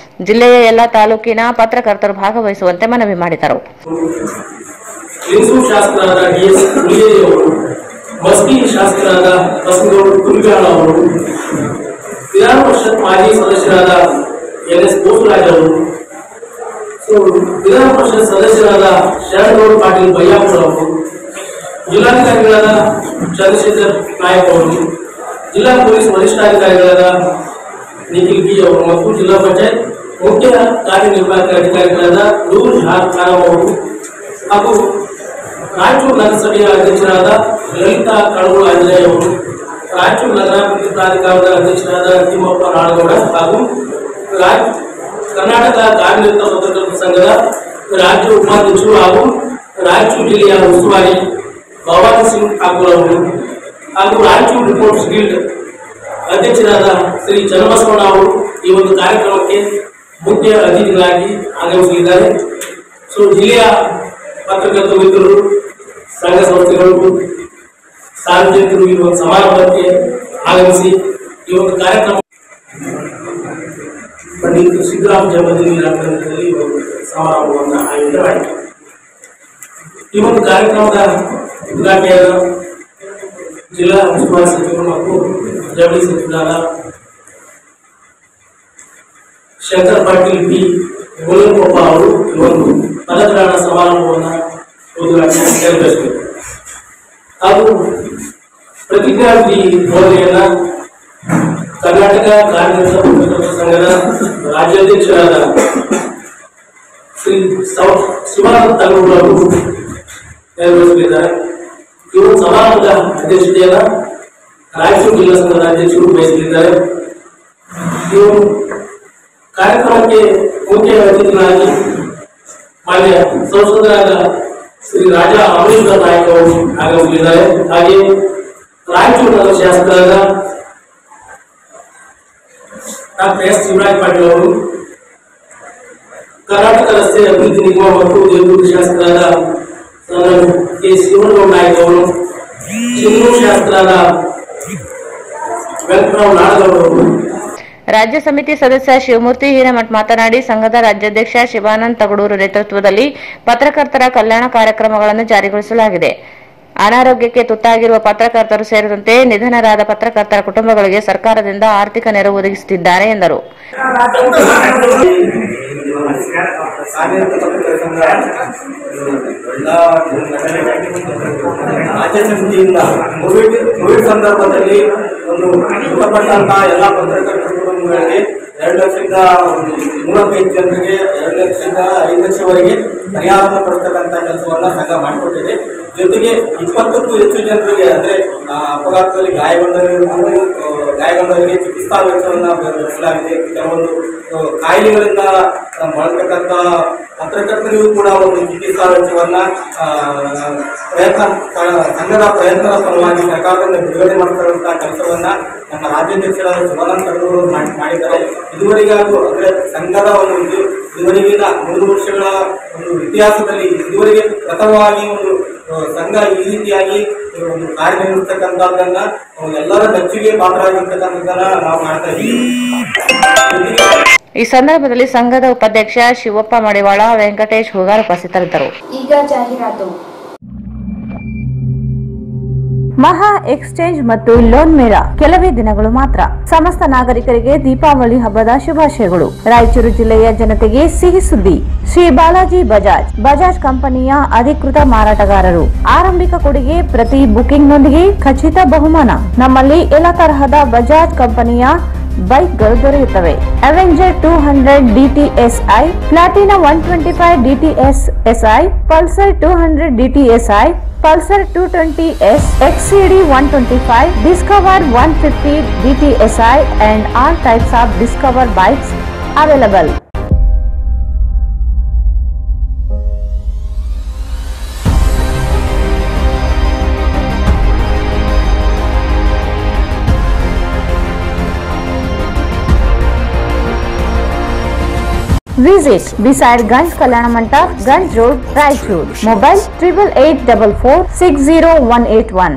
Speaker 2: ಜಿಲ್ಲೆಯ ಎಲ್ಲ ತಾಲೂಕಿನ ಪತ್ರಕರ್ತರು ಭಾಗವಹಿಸುವಂತೆ ಮನವಿ ಮಾಡಿದರು.
Speaker 6: ಲಿಂಗಸೂರು ಶಾಸಕರಾದ ಡಿಎಸ್ ಹುಲಿಗೇರಿ ಅವರು, ಮಸ್ಕಿ ಶಾಸಕರಾದ ಬಸನಗೌಡ ತುರುವೇಹಾಳ ಅವರು, ವಿಧಾನ ಪರಿಷತ್ ಮಾಜಿ ಸದಸ್ಯರಾದ ಎನ್ಎಸ್ ಬೋಸರಾಜ್ ಅವರು, ವಿಧಾನ ಪರಿಷತ್ ಸದಸ್ಯರಾದ ಶರಣಗೌಡ ಪಾಟೀಲ್ ಬಯ್ಯಾಪುರ ಅವರು, ಜಿಲ್ಲಾಧಿಕಾರಿಗಳಾದ ಚಂದ್ರಶೇಖರ್ ನಾಯಕ್ ಅವರು, ಜಿಲ್ಲಾ ಪೊಲೀಸ್ ವರಿಷ್ಠಾಧಿಕಾರಿಗಳಾದ ನಿಖಿಲ್ ಬಿ ಅವರು ಮತ್ತು ಜಿಲ್ಲಾ ಪಂಚಾಯತ್ ಮುಖ್ಯ ಕಾರ್ಯನಿರ್ವಾಹಕ ಅಧಿಕಾರಿಗಳಾದ ನೂರ್ಜಾ ಖಾನಂ ಅವರು ಹಾಗೂ ರಾಯಚೂರು ನಗರಸಭೆಯ ಅಧ್ಯಕ್ಷರಾದ ಲಲಿತಾ ಕಡಗೋಳ ಆಂಜನೇಯ ಅವರು, ರಾಯಚೂರು ನಗರಾಭಿವೃದ್ಧಿ ಪ್ರಾಧಿಕಾರದ ಅಧ್ಯಕ್ಷರಾದ ತಿಮ್ಮಪ್ಪ ನಾಡಗೌಡ ಹಾಗೂ ಕರ್ನಾಟಕ ಕಾರ್ಯನಿರತ ಪತ್ರಕರ್ತರ ಸಂಘದ ರಾಜ್ಯ ಉಪಾಧ್ಯಕ್ಷರು ಹಾಗೂ ರಾಯಚೂರು ಜಿಲ್ಲೆಯ ಉಸ್ತುವಾರಿ ಭವಾನಿ ಸಿಂಗ್ ಠಾಕೂರ್ ಅವರು ಹಾಗೂ ರಾಯಚೂರು ರಿಪೋರ್ಟ್ಸ್ ಗಿಲ್ಡ್ ಅಧ್ಯಕ್ಷರಾದ ಶ್ರೀ ಚನ್ನಬಸವಣ್ಣ ಅವರು ಈ ಒಂದು ಕಾರ್ಯಕ್ರಮಕ್ಕೆ ಮುಖ್ಯ ಅತಿಥಿಗಳಾಗಿ ಆಗಮಿಸಲಿದ್ದಾರೆ. ಸೊ ಜಿಲ್ಲೆಯ ಪತ್ರಕರ್ತ ಮಿತ್ರರು, ಸಂಘ ಸಂಸ್ಥೆಗಳು, ಸಾರ್ವಜನಿಕರು ಈ ಒಂದು ಸಮಾರಂಭಕ್ಕೆ ಆಗಮಿಸಿ ಈ ಒಂದು ಕಾರ್ಯಕ್ರಮ ಪಂಡಿತ್ ಸಿದ್ದರಾಮ ಜನ್ಮದಿನ ರಾಷ್ಟ್ರದಲ್ಲಿ ಒಂದು ಸಮಾರಂಭವನ್ನು ಆಯೋಜನೆ ಮಾಡಿತು. ಈ ಒಂದು ಕಾರ್ಯಕ್ರಮದ ಉದ್ಘಾಟನೆಯನ್ನು ಜಿಲ್ಲಾ ಉಸ್ತುವಾರಿ ಸಚಿವರು ಮತ್ತು ಜವಳಿ ಸಚಿವರಾದ ಶಂಕರ್ ಪಾಟೀಲ್ ಬಿ ಗೋಲಂಕೊಪ್ಪ ಅವರು ಈ ಒಂದು ಪದಗ್ರಹಣ ಸಮಾರಂಭವನ್ನು ಉದ್ಘಾಟನೆ ನೆರವೇರಿಸಬೇಕು. ಹಾಗೂ ಪ್ರತಿಜ್ಞಾವಿಧಿ ಬೋಧನೆಯನ್ನ ಕರ್ನಾಟಕ ಕಾರ್ಯನಿರತ ಪತ್ರಕರ್ತರ ಸಂಘದ ರಾಜ್ಯಾಧ್ಯಕ್ಷರಾದ ಶ್ರೀ ಶಿವಾನಂದ ತಗಡೂರು ಅವರು ನೆರವೇರಿಸಲಿದ್ದಾರೆ. ಈ ಒಂದು ಸಮಾರಂಭದ ಅಧ್ಯಕ್ಷತೆಯನ್ನ ರಾಯಚೂರು ಜಿಲ್ಲಾ ಸಂಘದ ಅಧ್ಯಕ್ಷರು ವಹಿಸಲಿದ್ದಾರೆ. ಈ ಕಾರ್ಯಕ್ರಮಕ್ಕೆ ಮುಖ್ಯ ಅತಿಥಿಗಳಾಗಿ ಮಾನ್ಯ ಸಂಸದರಾದ ಶ್ರೀ ರಾಜಾ ಅಮರೇಂದ್ರ ನಾಯಕ್ ಅವರು ಆಗಮಿಸಲಿದ್ದಾರೆ. ಹಾಗೆ ರಾಯಚೂರು ನಗರ ಶಾಸಕರಾದ ಡಾಕ್ಟರ್ ಎಸ್ ಶಿವರಾಜ್ ಪಾಟೀಲ್ ಅವರು, ಕರ್ನಾಟಕ ರಸ್ತೆ ಅಭಿವೃದ್ಧಿ ನಿಗಮ ಮತ್ತು ದೇವದುರ್ಗ ಶಾಸಕರಾದ ಕೆ ಶಿವನಗೌಡ ನಾಯಕ್ ಅವರು, ಚಿನ್ನೂರು ಶಾಸಕರಾದ ವೆಂಕಟರಾವ್ ನಾಡಗೌಡ ಅವರು.
Speaker 2: ರಾಜ್ಯ ಸಮಿತಿ ಸದಸ್ಯ ಶಿವಮೂರ್ತಿ ಹಿರೇಮಠ್ ಮಾತನಾಡಿ, ಸಂಘದ ರಾಜ್ಯಾಧ್ಯಕ್ಷ ಶಿವಾನಂದ ತಗಡೂರು ನೇತೃತ್ವದಲ್ಲಿ ಪತ್ರಕರ್ತರ ಕಲ್ಯಾಣ ಕಾರ್ಯಕ್ರಮಗಳನ್ನು ಜಾರಿಗೊಳಿಸಲಾಗಿದೆ. ಅನಾರೋಗ್ಯಕ್ಕೆ ತುತ್ತಾಗಿರುವ ಪತ್ರಕರ್ತರು ಸೇರಿದಂತೆ ನಿಧನರಾದ ಪತ್ರಕರ್ತರ ಕುಟುಂಬಗಳಿಗೆ ಸರ್ಕಾರದಿಂದ ಆರ್ಥಿಕ ನೆರವು ಒದಗಿಸುತ್ತಿದ್ದಾರೆ ಎಂದರು.
Speaker 6: ರಾಜ್ಯ ಸಮಿತಿಯಿಂದ ಕೋವಿಡ್ ಸಂದರ್ಭದಲ್ಲಿ ಒಂದು ಮೃತಪಟ್ಟಂತಹ ಎಲ್ಲ ಪತ್ರಕರ್ತರ ಕುಟುಂಬಗಳಿಗೆ 2,35,000 ಜನರಿಗೆ 2,05,00,000ವರೆಗೆ ಪರಿಹಾರವನ್ನು ಕೊಡ್ತಕ್ಕಂಥ ಕೆಲಸವನ್ನ ಸಂಘ ಮಾಡಿಕೊಟ್ಟಿದೆ. ಜೊತೆಗೆ 20ಕ್ಕೂ ಹೆಚ್ಚು ಜನರಿಗೆ ಅಂದ್ರೆ ಅಪಘಾತದಲ್ಲಿ ಗಾಯಗೊಂಡವರಿಗೆ ಚಿಕಿತ್ಸಾ ವೆಚ್ಚವನ್ನು ಭರಿಸಲಾಗಿದೆ. ಕೆಲವೊಂದು ಕಾಯಿಲೆಗಳಿಂದ ಬಳತಕ್ಕಂಥ ಪತ್ರಕರ್ತರಿಗೂ ಕೂಡ ಒಂದು ಚಿಕಿತ್ಸಾ ವೆಚ್ಚವನ್ನ ಸಂಘದ ಪ್ರಯತ್ನದ ಫಲವಾಗಿ ಸರ್ಕಾರದಿಂದ ಬಿಡುಗಡೆ ಮಾಡ್ತಕ್ಕಂಥ ಕೆಲಸವನ್ನ ನಮ್ಮ ರಾಜ್ಯಾಧ್ಯಕ್ಷರಾದ ಶಿವಾನಂದ ತಗಡೂರು ಮಾಡಿದ್ದಾರೆ. ಇದುವರೆಗಾಗೂ ಅಂದ್ರೆ ಸಂಘದ ಒಂದು ಇದುವರೆಗಿನ 3 ವರ್ಷಗಳ ಒಂದು ಇತಿಹಾಸದಲ್ಲಿ ಇದುವರೆಗೆ ಪ್ರಥಮವಾಗಿ ಒಂದು ಸಂಘ ಈ ರೀತಿಯಾಗಿ ಒಂದು ಕಾರ್ಯನಿರ್ವಹಿಸ್ತಕ್ಕಂಥದ್ದನ್ನ ಎಲ್ಲರ ಮೆಚ್ಚುಗೆ ಪಾತ್ರರಾಗಿರ್ತಕ್ಕಂಥದ್ದನ್ನ ನಾವು ಮಾಡ್ತಾ ಇದ್ದೀವಿ.
Speaker 2: ಈ ಸಂದರ್ಭದಲ್ಲಿ ಸಂಘದ ಉಪಾಧ್ಯಕ್ಷ ಶಿವಪ್ಪ ಮಡಿವಾಳ, ವೆಂಕಟೇಶ್ ಹುಗಾರ್ ಉಪಸ್ಥಿತರಿದ್ದರು.
Speaker 1: ಈಗ ಜಾಹೀರಾತು.
Speaker 2: ಮಹಾ ಎಕ್ಸ್ಚೇಂಜ್ ಮತ್ತು ಲೋನ್ ಮೇಳ ಕೆಲವೇ ದಿನಗಳು ಮಾತ್ರ. ಸಮಸ್ತ ನಾಗರಿಕರಿಗೆ ದೀಪಾವಳಿ ಹಬ್ಬದ ಶುಭಾಶಯಗಳು. ರಾಯಚೂರು ಜಿಲ್ಲೆಯ ಜನತೆಗೆ ಸಿಹಿ ಸುದ್ದಿ. ಶ್ರೀ ಬಾಲಾಜಿ ಬಜಾಜ್ ಕಂಪನಿಯ ಅಧಿಕೃತ ಮಾರಾಟಗಾರರು. ಆರಂಭಿಕ ಕೊಡುಗೆ ಪ್ರತಿ ಬುಕಿಂಗ್ನೊಂದಿಗೆ ಖಚಿತ ಬಹುಮಾನ. ನಮ್ಮಲ್ಲಿ ಎಲ್ಲ ತರಹದ ಬಜಾಜ್ ಕಂಪನಿಯ ಬೈಕ್ಗಳು ದೊರೆಯುತ್ತವೆ. Avenger 200 DTSI, Platina 125 DTSI, Pulsar 200 DTSI, Pulsar 220S, XCD 125, Discover 150 DTSI and all types of Discover bikes available. Visit beside Ganj Kalyana Mandap, Ganj Road, Raichur. Mobile 8844-60181.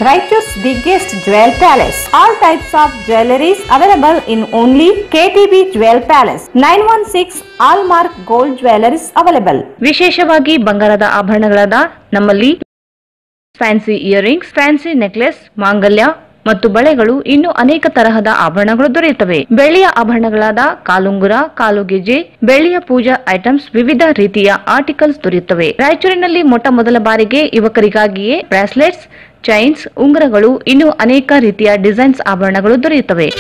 Speaker 2: Raichur's biggest jewel palace. All types of jewelries available in only KTB Jewel Palace. 916 Allmark Gold Jewelries available. ವಿಶೇಷವಾಗಿ ಬಂಗಾರದ ಆಭರಣಗಳಾದ ನಮ್ಮಲ್ಲಿ fancy earrings, fancy necklace, ಮಾಂಗಲ್ಯ ಮತ್ತು ಬಳೆಗಳು, ಇನ್ನು ಅನೇಕ ತರಹದ ಆಭರಣಗಳು ದೊರೆಯುತ್ತವೆ. ಬೆಳ್ಳಿಯ ಆಭರಣಗಳಾದ ಕಾಲುಂಗುರ, ಕಾಲುಗೆಜೆ, ಬೆಳ್ಳಿಯ ಪೂಜಾ ಐಟಮ್ಸ್, ವಿವಿಧ ರೀತಿಯ ಆರ್ಟಿಕಲ್ಸ್ ದೊರೆಯುತ್ತವೆ. ರಾಯಚೂರಿನಲ್ಲಿ ಮೊಟ್ಟ ಮೊದಲ ಬಾರಿಗೆ ಯುವಕರಿಗಾಗಿಯೇ ಬ್ರಾಸ್ಲೆಟ್ಸ್, ಚೈನ್ಸ್, ಉಂಗುರಗಳು, ಇನ್ನು ಅನೇಕ ರೀತಿಯ ಡಿಸೈನ್ಸ್ ಆಭರಣಗಳು ದೊರೆಯುತ್ತವೆ.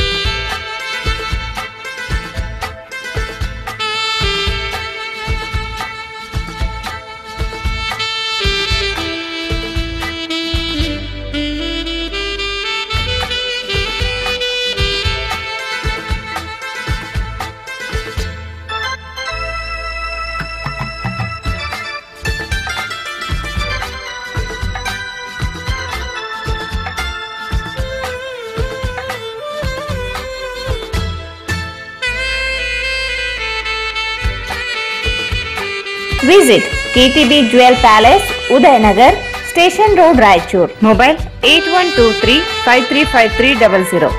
Speaker 7: Visit KTB Jewel Palace, Udayanagar, Station Road, Raichur. Mobile 8123535300.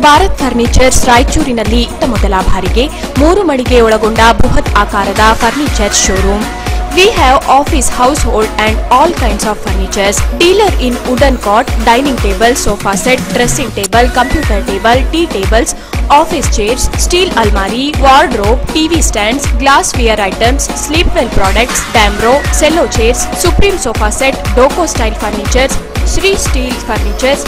Speaker 3: Bharat furnitures ರಾಯಚೂರಿನಲ್ಲಿ ಮೊದಲ ಬಾರಿಗೆ 3 ಮಳಿಗೆ ಒಳಗೊಂಡ ಬೃಹತ್ ಆಕಾರದ furniture showroom. We have office, household and all kinds of furnitures. Dealer in wooden cot, dining table, sofa set, dressing table, computer table, tea tables, office chairs, steel almari, wardrobe, TV stands, glassware items, sleepwell products, Damro, cello chairs, Supreme sofa set, Doco style furnitures, Sri Steel furnitures.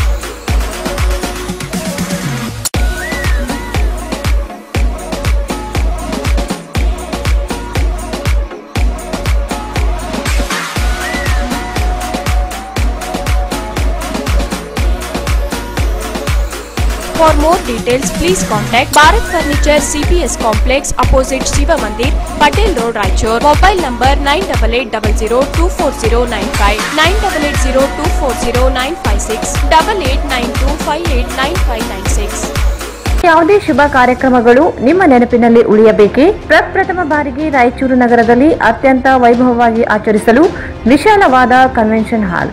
Speaker 3: For more details, please contact Bharat Furniture CPS Complex opposite Shiva Mandir, Patel Road, Raichur. Mobile number 9880240959, 9880240956, 8892589596.
Speaker 7: ಯಾವುದೇ ಶುಭ ಕಾರ್ಯಕ್ರಮಗಳು ನಿಮ್ಮ ನೆನಪಿನಲ್ಲಿ ಉಳಿಯಬೇಕೇ? ಪ್ರಪ್ರಥಮ ಬಾರಿಗೆ ರಾಯಚೂರು ನಗರದಲ್ಲಿ ಅತ್ಯಂತ ವೈಭವವಾಗಿ ಆಚರಿಸಲು ವಿಶಾಲವಾದ ಕನ್ವೆನ್ಷನ್ ಹಾಲ್,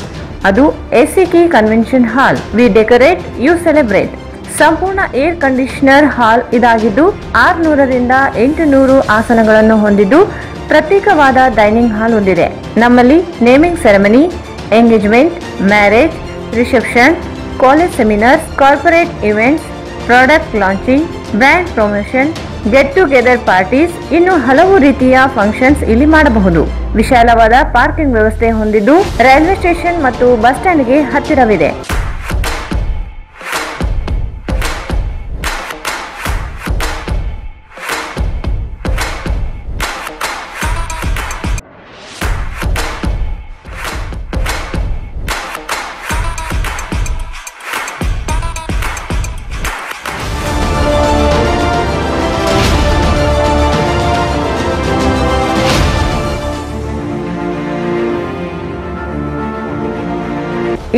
Speaker 7: ಅದು ACK convention hall. We decorate, you celebrate. ಸಂಪೂರ್ಣ ಏರ್ ಕಂಡೀಷನರ್ ಹಾಲ್ ಇದಾಗಿದ್ದು 600 ರಿಂದ 800 ಆಸನಗಳನ್ನು ಹೊಂದಿದ್ದು ಪ್ರತ್ಯೇಕವಾದ ಡೈನಿಂಗ್ ಹಾಲ್ ಹೊಂದಿದೆ. ನಮ್ಮಲ್ಲಿ naming ceremony, engagement, marriage, reception, college seminars, corporate events, product launching, brand promotion, get together parties, ಇನ್ನು ಹಲವು ರೀತಿಯ ಫಂಕ್ಷನ್ಸ್ ಇಲ್ಲಿ ಮಾಡಬಹುದು. ವಿಶಾಲವಾದ ಪಾರ್ಕಿಂಗ್ ವ್ಯವಸ್ಥೆ ಹೊಂದಿದ್ದು ರೈಲ್ವೆ ಸ್ಟೇಷನ್ ಮತ್ತು ಬಸ್ ಸ್ಟ್ಯಾಂಡ್ಗೆ ಹತ್ತಿರವಿದೆ.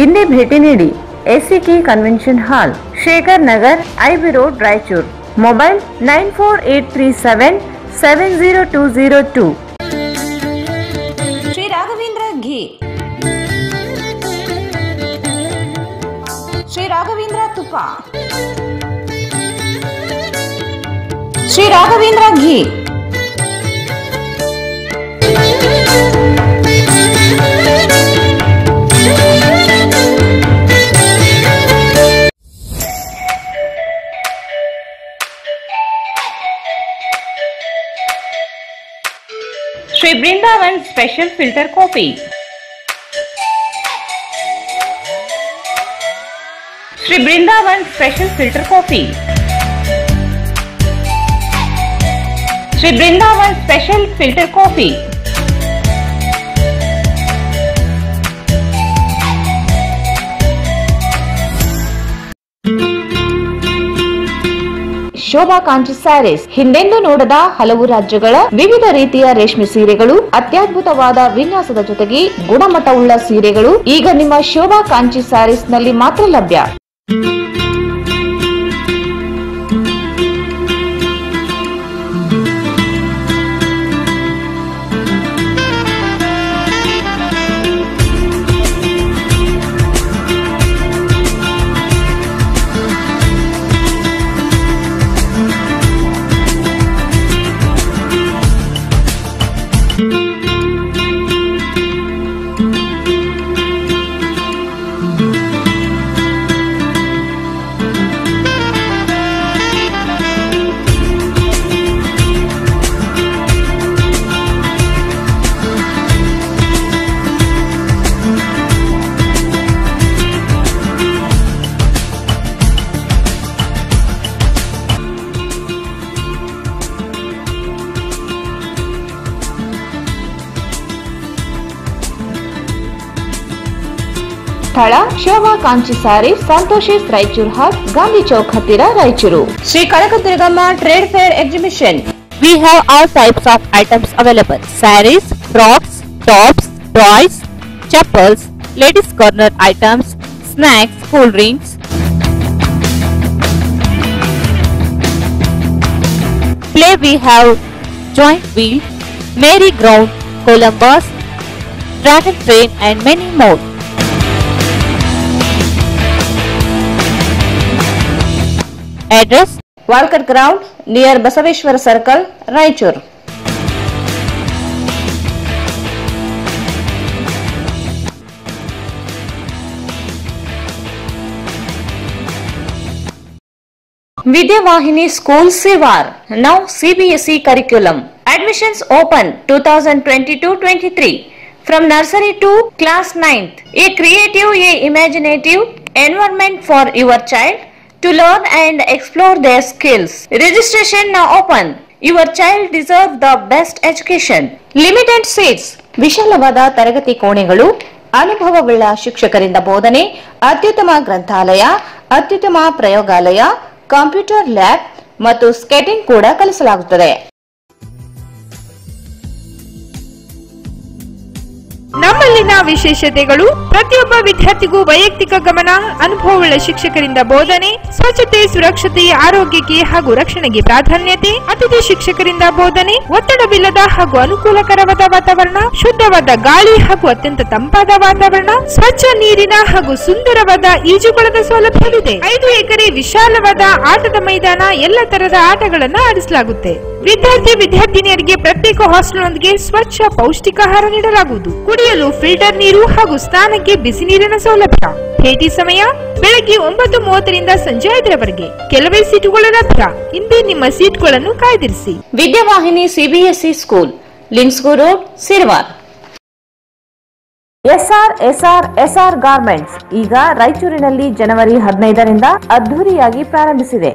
Speaker 7: ಇಂದೇ ಭೇಟಿ ನೀಡಿ ACK convention hall, Shekhar Nagar, IB road, Raichur. Mobile 9483770202.
Speaker 5: Shri Raghavendra ghee, Shri Raghavendra ತುಪ್ಪ, ಶ್ರೀ ರಾಘವೇಂದ್ರ ಘೀ.
Speaker 7: Sri Brindavan Special Filter Coffee. Sri Brindavan Special Filter Coffee. Sri Brindavan Special Filter Coffee. Shobha Kanchi saris, ಹಿಂದೆಂದೂ ನೋಡದ ಹಲವು ರಾಜ್ಯಗಳ ವಿವಿಧ ರೀತಿಯ ರೇಷ್ಮೆ ಸೀರೆಗಳು, ಅತ್ಯದ್ಭುತವಾದ ವಿನ್ಯಾಸದ ಜೊತೆಗೆ ಗುಣಮಟ್ಟವುಳ್ಳ ಸೀರೆಗಳು ಈಗ ನಿಮ್ಮ ಶೋಭಾ ಕಾಂಚಿ ಸ್ಯಾರೀಸ್ ನಲ್ಲಿ ಮಾತ್ರ ಲಭ್ಯ. ಸ್ಥಳ ಶೋಭಾ ಕಾಂಚಿ ಸ್ಯಾರಿ, ಸಂತೋಷಿಸ್ ರಾಯಚೂರು ಹಾಟ್, ಗಾಂಧಿ ಚೌಕ್ ಹತ್ತಿರ, Raichur. Shri Kanakadurgamma trade fair exhibition.
Speaker 2: We have all types of items available: sarees, frocks, tops, toys, chappals, ladies corner items, snacks, cool drinks. Play we have joint wheel,
Speaker 8: merry ground, Columbus, Dragon Train and many more. Address:
Speaker 2: Walker ground near Basaveshwara circle, Raichur. Vidyavahini School Sivar, now CBSE curriculum. Admissions open 2022-23 from nursery to class 9th. A creative, imaginative environment for your child to learn and explore their skills. Registration now open. Your child deserves the best education. Limited seats. ವಿಶಾಲವಾದ ತರಗತಿ ಕೋಣೆಗಳು, ಅನುಭವವುಳ್ಳ ಶಿಕ್ಷಕರಿಂದ ಬೋಧನೆ, ಅತ್ಯುತ್ತಮ ಗ್ರಂಥಾಲಯ, ಅತ್ಯುತ್ತಮ ಪ್ರಯೋಗಾಲಯ, ಕಂಪ್ಯೂಟರ್ ಲ್ಯಾಬ್ ಮತ್ತು ಸ್ಕೇಟಿಂಗ್ ಕೂಡ ಕಲಿಸಲಾಗುತ್ತದೆ.
Speaker 9: ನಮ್ಮಲ್ಲಿನ ವಿಶೇಷತೆಗಳು: ಪ್ರತಿಯೊಬ್ಬ ವಿದ್ಯಾರ್ಥಿಗೂ ವೈಯಕ್ತಿಕ ಗಮನ, ಅನುಭವವುಳ್ಳ ಶಿಕ್ಷಕರಿಂದ ಬೋಧನೆ, ಸ್ವಚ್ಛತೆ, ಸುರಕ್ಷತೆ, ಆರೋಗ್ಯಕ್ಕೆ ಹಾಗೂ ರಕ್ಷಣೆಗೆ ಪ್ರಾಧಾನ್ಯತೆ, ಅತಿಥಿ ಶಿಕ್ಷಕರಿಂದ ಬೋಧನೆ, ಒತ್ತಡವಿಲ್ಲದ ಹಾಗೂ ಅನುಕೂಲಕರವಾದ ವಾತಾವರಣ, ಶುದ್ಧವಾದ ಗಾಳಿ ಹಾಗೂ ಅತ್ಯಂತ ತಂಪಾದ ವಾತಾವರಣ, ಸ್ವಚ್ಛ ನೀರಿನ ಹಾಗೂ ಸುಂದರವಾದ ಈಜುಕೊಳದ ಸೌಲಭ್ಯವಿದೆ. 5 ಎಕರೆ ವಿಶಾಲವಾದ ಆಟದ ಮೈದಾನ, ಎಲ್ಲ ತರದ ಆಟಗಳನ್ನು ಆಡಿಸಲಾಗುತ್ತೆ. ವಿದ್ಯಾರ್ಥಿನಿಯರಿಗೆ ಪ್ರತ್ಯೇಕ ಹಾಸ್ಟೆಲ್ನೊಂದಿಗೆ ಸ್ವಚ್ಛ ಪೌಷ್ಟಿಕಾಹಾರ ನೀಡಲಾಗುವುದು. ಕುಡಿಯಲು ಫಿಲ್ಟರ್ ನೀರು ಹಾಗೂ ಸ್ನಾನಕ್ಕೆ ಬಿಸಿ ನೀರಿನ ಸೌಲಭ್ಯ. ಭೇಟಿ ಸಮಯ ಬೆಳಗ್ಗೆ 9:30 ರಿಂದ ಸಂಜೆ 5ರವರೆಗೆ. ಕೆಲವೇ ಸೀಟುಗಳು ಲಭ್ಯ. ಇಂದೇ ನಿಮ್ಮ ಸೀಟ್ಗಳನ್ನು ಕಾಯ್ದಿರಿಸಿ.
Speaker 2: Vidyavahini CBSE school, Lingsugur road, Sirwar.
Speaker 7: SR garments ಈಗ ರಾಯಚೂರಿನಲ್ಲಿ ಜನವರಿ 15ರಿಂದ ಅದ್ದೂರಿಯಾಗಿ ಪ್ರಾರಂಭಿಸಿದೆ.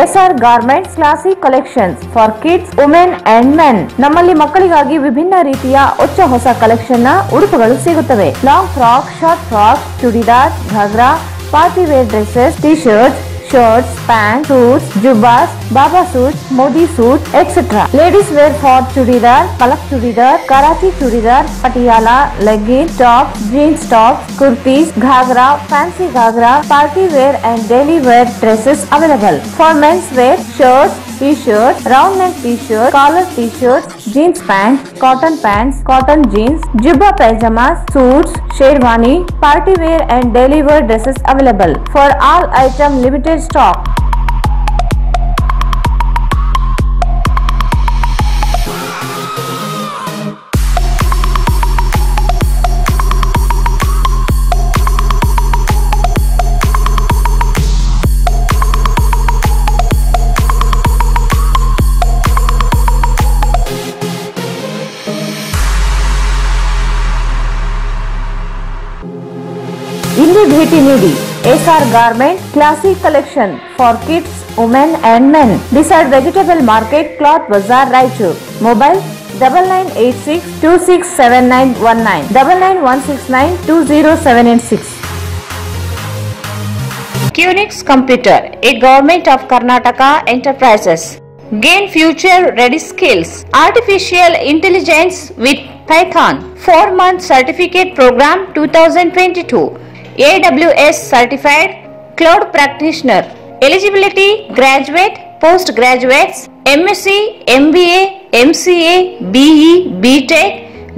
Speaker 7: SR garments classic collections for kids, women and men. ನಮ್ಮಲ್ಲಿ ಮಕ್ಕಳಿಗಾಗಿ ವಿಭಿನ್ನ ರೀತಿಯ ಹೊಸ ಕಲೆಕ್ಷನ್ ನ ಉಡುಪುಗಳು ಸಿಗುತ್ತವೆ. Long frock, short frock, churidar, ghagra, party wear dresses, T shirts, shirts, pants, suits, jubbas, baba suits, modi suits, etc. Ladies wear for chudidar, palak chudidar, karachi chudidar, patiala, leggings, tops, jeans tops, kurtis, ghagra, fancy ghagra, party wear and daily wear dresses available. For men's wear, shirts, t-shirts, round neck t-shirt, collar t-shirts, jeans pants, cotton jeans, jubba pajamas, suits, sherwani, party wear and daily wear dresses available. For all item limited stock. ಇಲ್ಲಿ ಭೇಟಿ ನೀಡಿ. SR garment classic collection for kids, women and men, beside vegetable market, cloth bazaar, Raichur. Mobile 9986267919, 9916920786.
Speaker 2: QNX Computer, a Government of Karnataka enterprises. Gain future ready skills. Artificial intelligence with Python. 4-month certificate program 2022. AWS certified cloud practitioner. Eligibility: graduate, postgraduates, MSc, MBA, MCA, BE, BTech,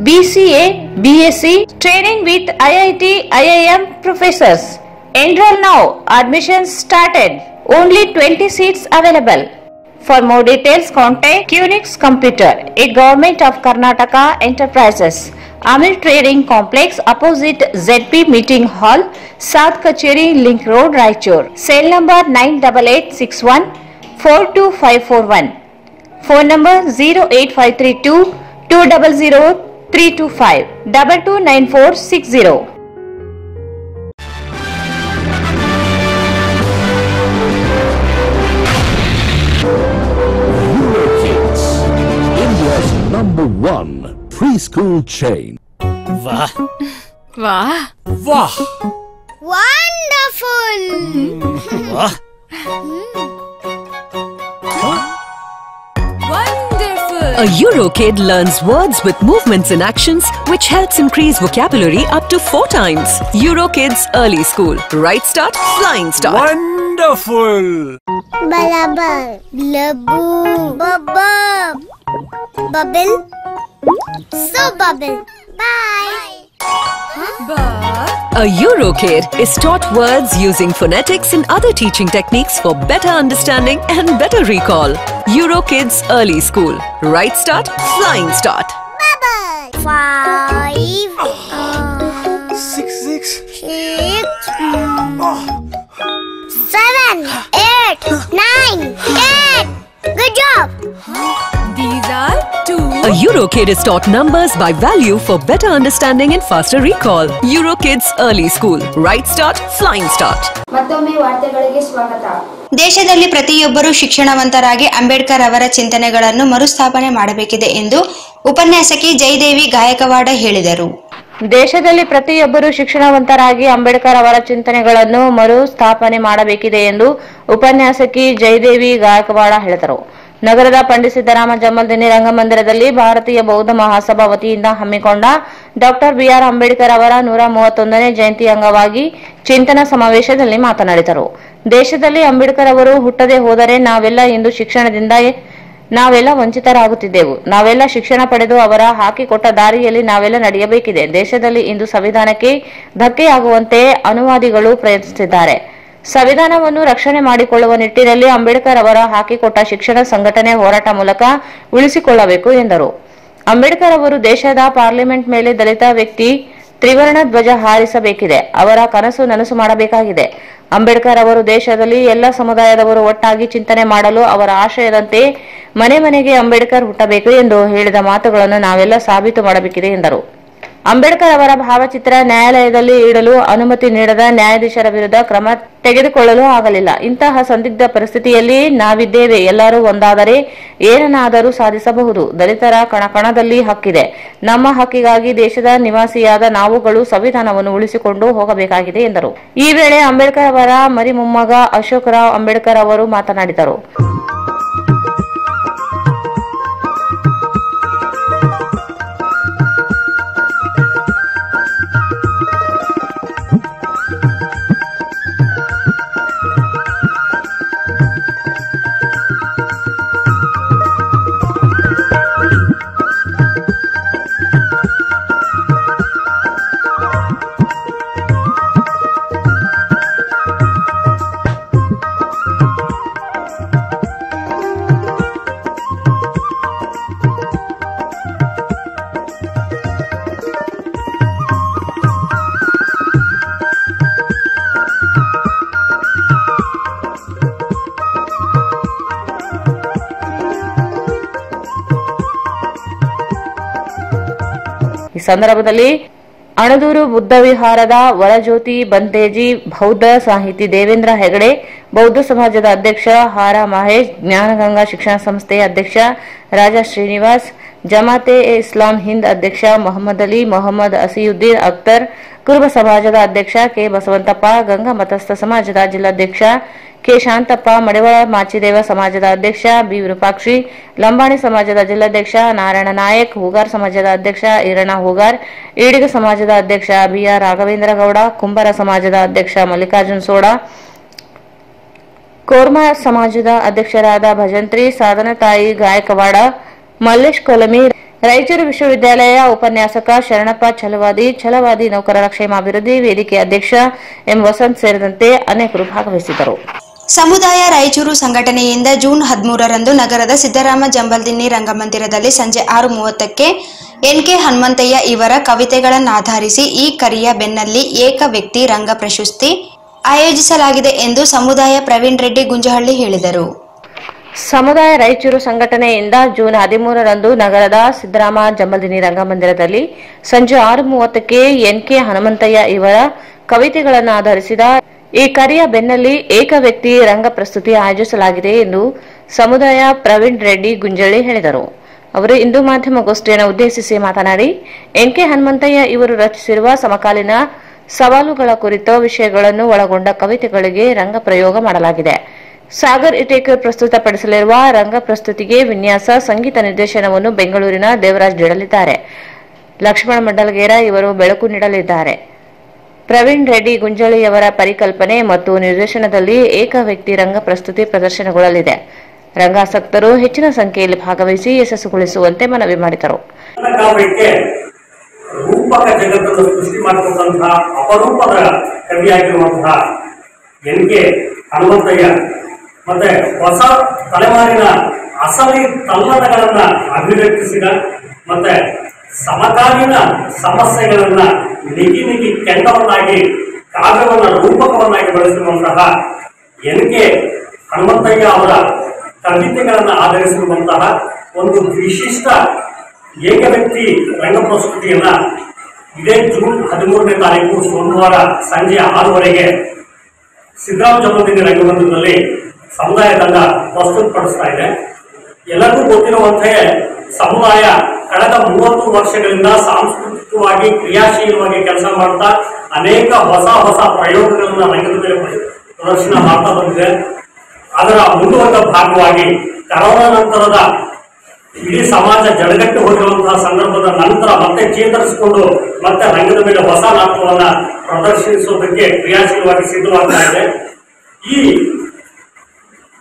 Speaker 2: BCA, BSc. Training with IIT, IIM professors. Enroll now. Admissions started. Only 20 seats available. For more details, contact QNX Computer, a Government of Karnataka enterprises. Amil Trading Complex, opposite ZP Meeting Hall, South Kacheri Link Road, Raichur. Cell number 98861 42541. Phone number 08532 200 325 229460.
Speaker 4: #1 preschool chain.
Speaker 3: वाह वाह
Speaker 10: वाह
Speaker 11: Wonderful!
Speaker 10: वाह
Speaker 3: wonderful.
Speaker 12: A Eurokid learns words with movements and actions, which helps increase vocabulary up to 4 times. Eurokids Early School. Right start, flying start.
Speaker 10: wonderful.
Speaker 11: Balabal, labu, baba, Bubble. So bubble. Bye.
Speaker 12: A Eurokid is taught words using phonetics and other teaching techniques for better understanding and better recall. Eurokids Early School. Right start, flying start.
Speaker 11: Bubble. 5.
Speaker 10: 6.
Speaker 11: 7. 8. 9. 10. Good job.
Speaker 3: These are 2.
Speaker 12: A Eurokid is taught numbers by value for better understanding and faster recall. Eurokids Early School. Right start, flying start.
Speaker 1: ಮತ್ತೊಮ್ಮೆ ವಾರ್ತೆಗಳಿಗೆ ಸ್ವಾಗತ.
Speaker 5: ದೇಶದಲ್ಲಿ ಪ್ರತಿಯೊಬ್ಬರೂ ಶಿಕ್ಷಣವಂತರಾಗಿ ಅಂಬೇಡ್ಕರ್ ಅವರ ಚಿಂತನೆಗಳನ್ನು ಮರುಸ್ಥಾಪನೆ ಮಾಡಬೇಕಿದೆ ಎಂದು ಉಪನ್ಯಾಸಕಿ ಜಯದೇವಿ ಗಾಯಕವಾಡ ಹೇಳಿದರು.
Speaker 2: ದೇಶದಲ್ಲಿ ಪ್ರತಿಯೊಬ್ಬರು ಶಿಕ್ಷಣವಂತರಾಗಿ ಅಂಬೇಡ್ಕರ್ ಅವರ ಚಿಂತನೆಗಳನ್ನು ಮರು ಸ್ಥಾಪನೆ ಮಾಡಬೇಕಿದೆ ಎಂದು ಉಪನ್ಯಾಸಕಿ ಜಯದೇವಿ ಗಾಯಕವಾಡ ಹೇಳಿದರು. ನಗರದ ಪಂಡಿತ್ ಸಿದ್ದರಾಮ ಜಮಲ್ದಿನ್ನಿ ರಂಗಮಂದಿರದಲ್ಲಿ ಭಾರತೀಯ ಬೌದ್ಧ ಮಹಾಸಭಾ ವತಿಯಿಂದ ಹಮ್ಮಿಕೊಂಡ ಡಾಕ್ಟರ್ ಬಿಆರ್ ಅಂಬೇಡ್ಕರ್ ಅವರ 131ನೇ ಜಯಂತಿ ಅಂಗವಾಗಿ ಚಿಂತನ ಸಮಾವೇಶದಲ್ಲಿ ಮಾತನಾಡಿದರು. ದೇಶದಲ್ಲಿ ಅಂಬೇಡ್ಕರ್ ಅವರು ಹುಟ್ಟದೆ ಹೋದರೆ ನಾವೆಲ್ಲ ಇಂದು ಶಿಕ್ಷಣದಿಂದ ನಾವೆಲ್ಲ ವಂಚಿತರಾಗುತ್ತಿದ್ದೆವು. ನಾವೆಲ್ಲ ಶಿಕ್ಷಣ ಪಡೆದು ಅವರ ಹಾಕಿಕೊಟ್ಟ ದಾರಿಯಲ್ಲಿ ನಾವೆಲ್ಲ ನಡೆಯಬೇಕಿದೆ. ದೇಶದಲ್ಲಿ ಇಂದು ಸಂವಿಧಾನಕ್ಕೆ ಧಕ್ಕೆಯಾಗುವಂತೆ ಅನುವಾದಿಗಳು ಪ್ರಯತ್ನಿಸುತ್ತಿದ್ದಾರೆ. ಸಂವಿಧಾನವನ್ನು ರಕ್ಷಣೆ ಮಾಡಿಕೊಳ್ಳುವ ನಿಟ್ಟಿನಲ್ಲಿ ಅಂಬೇಡ್ಕರ್ ಅವರ ಹಾಕಿಕೊಟ್ಟ ಶಿಕ್ಷಣ ಸಂಘಟನೆ ಹೋರಾಟ ಮೂಲಕ ಉಳಿಸಿಕೊಳ್ಳಬೇಕು ಎಂದರು. ಅಂಬೇಡ್ಕರ್ ಅವರು ದೇಶದ ಪಾರ್ಲಿಮೆಂಟ್ ಮೇಲೆ ದಲಿತ ವ್ಯಕ್ತಿ ತ್ರಿವರ್ಣ ಧ್ವಜ ಹಾರಿಸಬೇಕಿದೆ. ಅವರ ಕನಸು ನನಸು ಮಾಡಬೇಕಾಗಿದೆ. ಅಂಬೇಡ್ಕರ್ ಅವರು ದೇಶದಲ್ಲಿ ಎಲ್ಲ ಸಮುದಾಯದವರು ಒಟ್ಟಾಗಿ ಚಿಂತನೆ ಮಾಡಲು ಅವರ ಆಶಯದಂತೆ ಮನೆ ಮನೆಗೆ ಅಂಬೇಡ್ಕರ್ ಹುಟ್ಟಬೇಕು ಎಂದು ಹೇಳಿದ ಮಾತುಗಳನ್ನು ನಾವೆಲ್ಲ ಸಾಬೀತು ಮಾಡಬೇಕಿದೆ ಎಂದರು. ಅಂಬೇಡ್ಕರ್ ಅವರ ಭಾವಚಿತ್ರ ನ್ಯಾಯಾಲಯದಲ್ಲಿ ಇಡಲು ಅನುಮತಿ ನೀಡದ ನ್ಯಾಯಾಧೀಶರ ವಿರುದ್ಧ ಕ್ರಮ ತೆಗೆದುಕೊಳ್ಳಲು ಆಗಲಿಲ್ಲ. ಇಂತಹ ಸಂದಿಗ್ಧ ಪರಿಸ್ಥಿತಿಯಲ್ಲಿ ನಾವಿದ್ದೇವೆ. ಎಲ್ಲರೂ ಒಂದಾದರೆ ಏನನ್ನಾದರೂ ಸಾಧಿಸಬಹುದು. ದಲಿತರ ಕಣಕಣದಲ್ಲಿ ಹಕ್ಕಿದೆ. ನಮ್ಮ ಹಕ್ಕಿಗಾಗಿ ದೇಶದ ನಿವಾಸಿಯಾದ ನಾವುಗಳು ಸಂವಿಧಾನವನ್ನು ಉಳಿಸಿಕೊಂಡು ಹೋಗಬೇಕಾಗಿದೆ ಎಂದರು. ಈ ವೇಳೆ ಅಂಬೇಡ್ಕರ್ ಅವರ ಮರಿ ಮೊಮ್ಮಗ ಅಶೋಕ್ ರಾವ್ ಅಂಬೇಡ್ಕರ್ ಅವರು ಮಾತನಾಡಿದರು. ಈ ಸಂದರ್ಭದಲ್ಲಿ ಅಣದೂರು ಬುದ್ಧ ವಿಹಾರದ ವರಜ್ಯೋತಿ ಬಂತೇಜಿ, ಬೌದ್ಧ ಸಾಹಿತಿ ದೇವೇಂದ್ರ ಹೆಗಡೆ, ಬೌದ್ಧ ಸಮಾಜದ ಅಧ್ಯಕ್ಷ ಹಾರ ಮಹೇಶ್, ಜ್ಞಾನಗಂಗಾ ಶಿಕ್ಷಣ ಸಂಸ್ಥೆಯ ಅಧ್ಯಕ್ಷ ರಾಜಾ ಶ್ರೀನಿವಾಸ್, ಜಮಾತೆ ಇಸ್ಲಾಂ ಹಿಂದ್ ಅಧ್ಯಕ್ಷ ಮೊಹಮ್ಮದ್ ಅಲಿ, ಮೊಹಮ್ಮದ್ ಅಸಿಯುದ್ದೀನ್ ಅಖ್ತರ್, ಕುರುಬ ಸಮಾಜದ ಅಧ್ಯಕ್ಷ ಕೆ ಬಸವಂತಪ್ಪ, ಗಂಗಾ ಮತಸ್ಥ ಸಮಾಜದ ಜಿಲ್ಲಾಧ್ಯಕ್ಷ ಕೆ ಶಾಂತಪ್ಪ, ಮಡಿವಾಳ ಮಾಚಿದೇವ ಸಮಾಜದ ಅಧ್ಯಕ್ಷ ಬಿ ವಿರೂಪಾಕ್ಷಿ, ಲಂಬಾಣಿ ಸಮಾಜದ ಜಿಲ್ಲಾಧ್ಯಕ್ಷ ನಾರಾಯಣ ನಾಯಕ್, ಹೂಗಾರ್ ಸಮಾಜದ ಅಧ್ಯಕ್ಷ ಈರಣ್ಣ ಹೂಗಾರ್, ಈಡಿಗ ಸಮಾಜದ ಅಧ್ಯಕ್ಷ ಬಿಆರ್ ರಾಘವೇಂದ್ರ ಗೌಡ, ಕುಂಬಾರ ಸಮಾಜದ ಅಧ್ಯಕ್ಷ ಮಲ್ಲಿಕಾರ್ಜುನ್ ಸೋಡಾ, ಕೋರ್ಮಾ ಸಮಾಜದ ಅಧ್ಯಕ್ಷರಾದ ಭಜಂತ್ರಿ, ಸಾಧನ ತಾಯಿ ಗಾಯಕವಾಡ, ಮಲ್ಲೇಶ್ ಕೊಲಮಿ, ರಾಯಚೂರು ವಿಶ್ವವಿದ್ಯಾಲಯ ಉಪನ್ಯಾಸಕ ಶರಣಪ್ಪ ಛಲವಾದಿ ನೌಕರರ ಕ್ಷೇಮಾಭಿವೃದ್ಧಿ ವೇದಿಕೆ ಅಧ್ಯಕ್ಷ ಎಂ ವಸಂತ್ ಸೇರಿದಂತೆ ಅನೇಕರು ಭಾಗವಹಿಸಿದ್ದರು.
Speaker 5: ಸಮುದಾಯ ರಾಯಚೂರು ಸಂಘಟನೆಯಿಂದ ಜೂನ್ 13ರಂದು ನಗರದ ಸಿದ್ದರಾಮ ಜಂಬಲ್ದಿನ್ನಿ ರಂಗಮಂದಿರದಲ್ಲಿ ಸಂಜೆ 6:30ಕ್ಕೆ ಎನ್ಕೆ ಹನುಮಂತಯ್ಯ ಇವರ ಕವಿತೆಗಳನ್ನಾಧರಿಸಿ ಈ ಕರಿಯ ಬೆನ್ನಲ್ಲಿ ಏಕ ವ್ಯಕ್ತಿ ರಂಗ ಪ್ರಶಸ್ತಿ ಆಯೋಜಿಸಲಾಗಿದೆ ಎಂದು ಸಮುದಾಯ ಪ್ರವೀಣ್ ರೆಡ್ಡಿ ಗುಂಜಹಳ್ಳಿ ಹೇಳಿದರು.
Speaker 2: ಸಮುದಾಯ ರಾಯಚೂರು ಸಂಘಟನೆಯಿಂದ ಜೂನ್ 13ರಂದು ನಗರದ ಸಿದ್ದರಾಮ ಜಂಬಲ್ದಿನ್ನಿ ರಂಗಮಂದಿರದಲ್ಲಿ ಸಂಜೆ 6:30ಕ್ಕೆ ಎನ್ಕೆ ಹನುಮಂತಯ್ಯ ಇವರ ಕವಿತೆಗಳನ್ನು ಆಧರಿಸಿದ ಈ ಕರಿಯ ಬೆನ್ನಲ್ಲಿ ಏಕ ವ್ಯಕ್ತಿ ರಂಗ ಪ್ರಸ್ತುತಿ ಆಯೋಜಿಸಲಾಗಿದೆ ಎಂದು ಸಮುದಾಯ ಪ್ರವೀಣ್ ರೆಡ್ಡಿ ಗುಂಜಳ್ಳಿ ಹೇಳಿದರು. ಅವರು ಇಂದು ಮಾಧ್ಯಮಗೋಷ್ಠಿಯನ್ನು ಉದ್ದೇಶಿಸಿ ಮಾತನಾಡಿ, ಎನ್ಕೆ ಹನುಮಂತಯ್ಯ ಇವರು ರಚಿಸಿರುವ ಸಮಕಾಲೀನ ಸವಾಲುಗಳ ಕುರಿತ ವಿಷಯಗಳನ್ನು ಒಳಗೊಂಡ ಕವಿತೆಗಳಿಗೆ ರಂಗ ಪ್ರಯೋಗ ಮಾಡಲಾಗಿದೆ. ಸಾಗರ್ ಇಟೇಕರ್ ಪ್ರಸ್ತುತಪಡಿಸಲಿರುವ ರಂಗ ಪ್ರಸ್ತುತಿಗೆ ವಿನ್ಯಾಸ, ಸಂಗೀತ ನಿರ್ದೇಶನವನ್ನು ಬೆಂಗಳೂರಿನ ದೇವರಾಜ್ ನೀಡಲಿದ್ದಾರೆ. ಲಕ್ಷ್ಮಣ ಮಂಡಲಗೇರ ಇವರು ಬೆಳಕು ನೀಡಲಿದ್ದಾರೆ. ಪ್ರವೀಣ್ ರೆಡ್ಡಿ ಗುಂಜಳಿಯವರ ಪರಿಕಲ್ಪನೆ ಮತ್ತು ನಿರ್ದೇಶನದಲ್ಲಿ ಏಕ ವ್ಯಕ್ತಿ ರಂಗ ಪ್ರಸ್ತುತಿ ಪ್ರದರ್ಶನಗೊಳ್ಳಲಿದೆ. ರಂಗಾಸಕ್ತರು ಹೆಚ್ಚಿನ ಸಂಖ್ಯೆಯಲ್ಲಿ ಭಾಗವಹಿಸಿ ಯಶಸ್ಸುಗೊಳಿಸುವಂತೆ ಮನವಿ ಮಾಡಿದರು.
Speaker 13: ರೂಪಕ ಜಗತ್ತನ್ನು ಸೃಷ್ಟಿ ಮಾಡಿಕೊಂಡಂತಹ ಅಪರೂಪದ ಕವಿಯಾಗಿರುವಂತಹ ಎನ್.ಕೆ. ಹನುಮಂತಯ್ಯ ಮತ್ತೆ ಹೊಸ ತಲೆಮಾರಿನ ಅಸಲಿ ತಲ್ಲಣಗಳನ್ನ ಅಭಿವ್ಯಕ್ತಿಸಿದ ಮತ್ತೆ ಸಮಕಾಲೀನ ಸಮಸ್ಯೆಗಳನ್ನ ನಿಗಿ ಕೆಂಡವನ್ನಾಗಿ ಕಾವ್ಯವನ್ನ ರೂಪಕವನ್ನಾಗಿ ಬಳಸಿರುವಂತಹ ಎನ್.ಕೆ. ಹನುಮಂತಯ್ಯ ಅವರ ಕವಿತೆಗಳನ್ನು ಆಧರಿಸಿರುವಂತಹ ಒಂದು ವಿಶಿಷ್ಟ ಏಕವ್ಯಕ್ತಿ ರಂಗಪ್ರಸ್ತುತಿಯನ್ನ ಇದೇ ಜೂನ್ 13ನೇ ತಾರೀಕು ಸೋಮವಾರ ಸಂಜೆ 6:30ಗೆ ಸಿದ್ದರಾಮ ಜಮಖಂಡಿ ರಂಗಮಂದಿರದಲ್ಲಿ ಸಮುದಾಯ ತಂಡ ಪ್ರಸ್ತುತಪಡಿಸ್ತಾ ಇದೆ. ಎಲ್ಲರಿಗೂ ಗೊತ್ತಿರುವಂತೆ ಸಮುದಾಯ ಕಳೆದ 30 ವರ್ಷಗಳಿಂದ ಸಾಂಸ್ಕೃತಿಕವಾಗಿ ಕ್ರಿಯಾಶೀಲವಾಗಿ ಕೆಲಸ ಮಾಡ್ತಾ ಅನೇಕ ಹೊಸ ಪ್ರಯೋಗಗಳನ್ನ ರಂಗದ ಮೇಲೆ ಪ್ರದರ್ಶನ ಮಾಡ್ತಾ ಬಂದಿದೆ. ಅದರ ಮುಂದುವರೆದ ಭಾಗವಾಗಿ ಕರೋನಾ ನಂತರದ ಇಡೀ ಸಮಾಜ ಜಡಗಟ್ಟು ಹೋಗಿರುವಂತಹ ಸಂದರ್ಭದ ನಂತರ ಮತ್ತೆ ಚೇತರಿಸಿಕೊಂಡು ಮತ್ತೆ ರಂಗದ ಮೇಲೆ ಹೊಸ ನಾಟಕವನ್ನ ಪ್ರದರ್ಶಿಸುವುದಕ್ಕೆ ಕ್ರಿಯಾಶೀಲವಾಗಿ ಸಿದ್ಧವಾಗ್ತಾ ಇದೆ.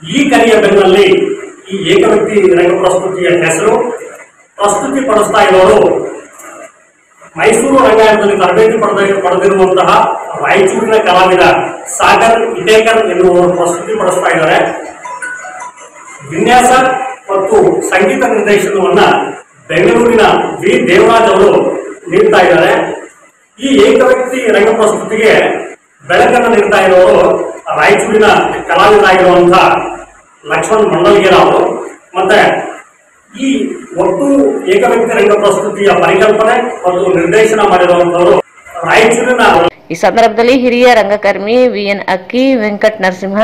Speaker 13: ಈ ಕರಿಯ ಬೆನ್ನಲ್ಲಿ ಈ ಏಕವ್ಯಕ್ತಿ ರಂಗ ಪ್ರಸ್ತುತಿಯ ಹೆಸರು ಪ್ರಸ್ತುತಿ ಪಡಿಸ್ತಾ ಇರೋರು ಮೈಸೂರು ರಂಗಾಯಣದಲ್ಲಿ ತರಬೇತಿ ಪಡೆದಿರುವಂತಹ ರಾಯಚೂರಿನ ಕಲಾವಿದ ಸಾಗರ್ ಇಟೇಕರ್ ಎನ್ನುವರು ಪ್ರಸ್ತುತಿ ಪಡಿಸ್ತಾ ಇದ್ದಾರೆ. ವಿನ್ಯಾಸ ಮತ್ತು ಸಂಗೀತ ನಿರ್ದೇಶನವನ್ನ ಬೆಂಗಳೂರಿನ ವಿ ದೇವರಾಜ್ ಅವರು ನೀಡ್ತಾ ಇದ್ದಾರೆ. ಈ ಏಕವ್ಯಕ್ತಿ ರಂಗ ಪ್ರಸ್ತುತಿಗೆ ಬೆಳಕನ್ನು ನೀಡ್ತಾ ಇರೋರು ರಾಯಚೂರಿನ ಕಲಾವಿದರಾಗಿರುವಂತಹ ಲಕ್ಷ್ಮಣ್ ಮಂಡಲ್ಗೇರ ಅವರು. ಮತ್ತೆ ಈ ಒಟ್ಟು ಏಕವ್ಯಕ್ತಿ ರಂಗ ಪ್ರಸ್ತುತಿಯ ಪರಿಕಲ್ಪನೆ ಮತ್ತು ನಿರ್ದೇಶನ ಮಾಡಿರುವಂತವರು ರಾಯಚೂರಿನ.
Speaker 2: ಈ ಸಂದರ್ಭದಲ್ಲಿ ಹಿರಿಯ ರಂಗಕರ್ಮಿ ವಿಎನ್ ಅಕ್ಕಿ, ವೆಂಕಟ್ ನರಸಿಂಹ,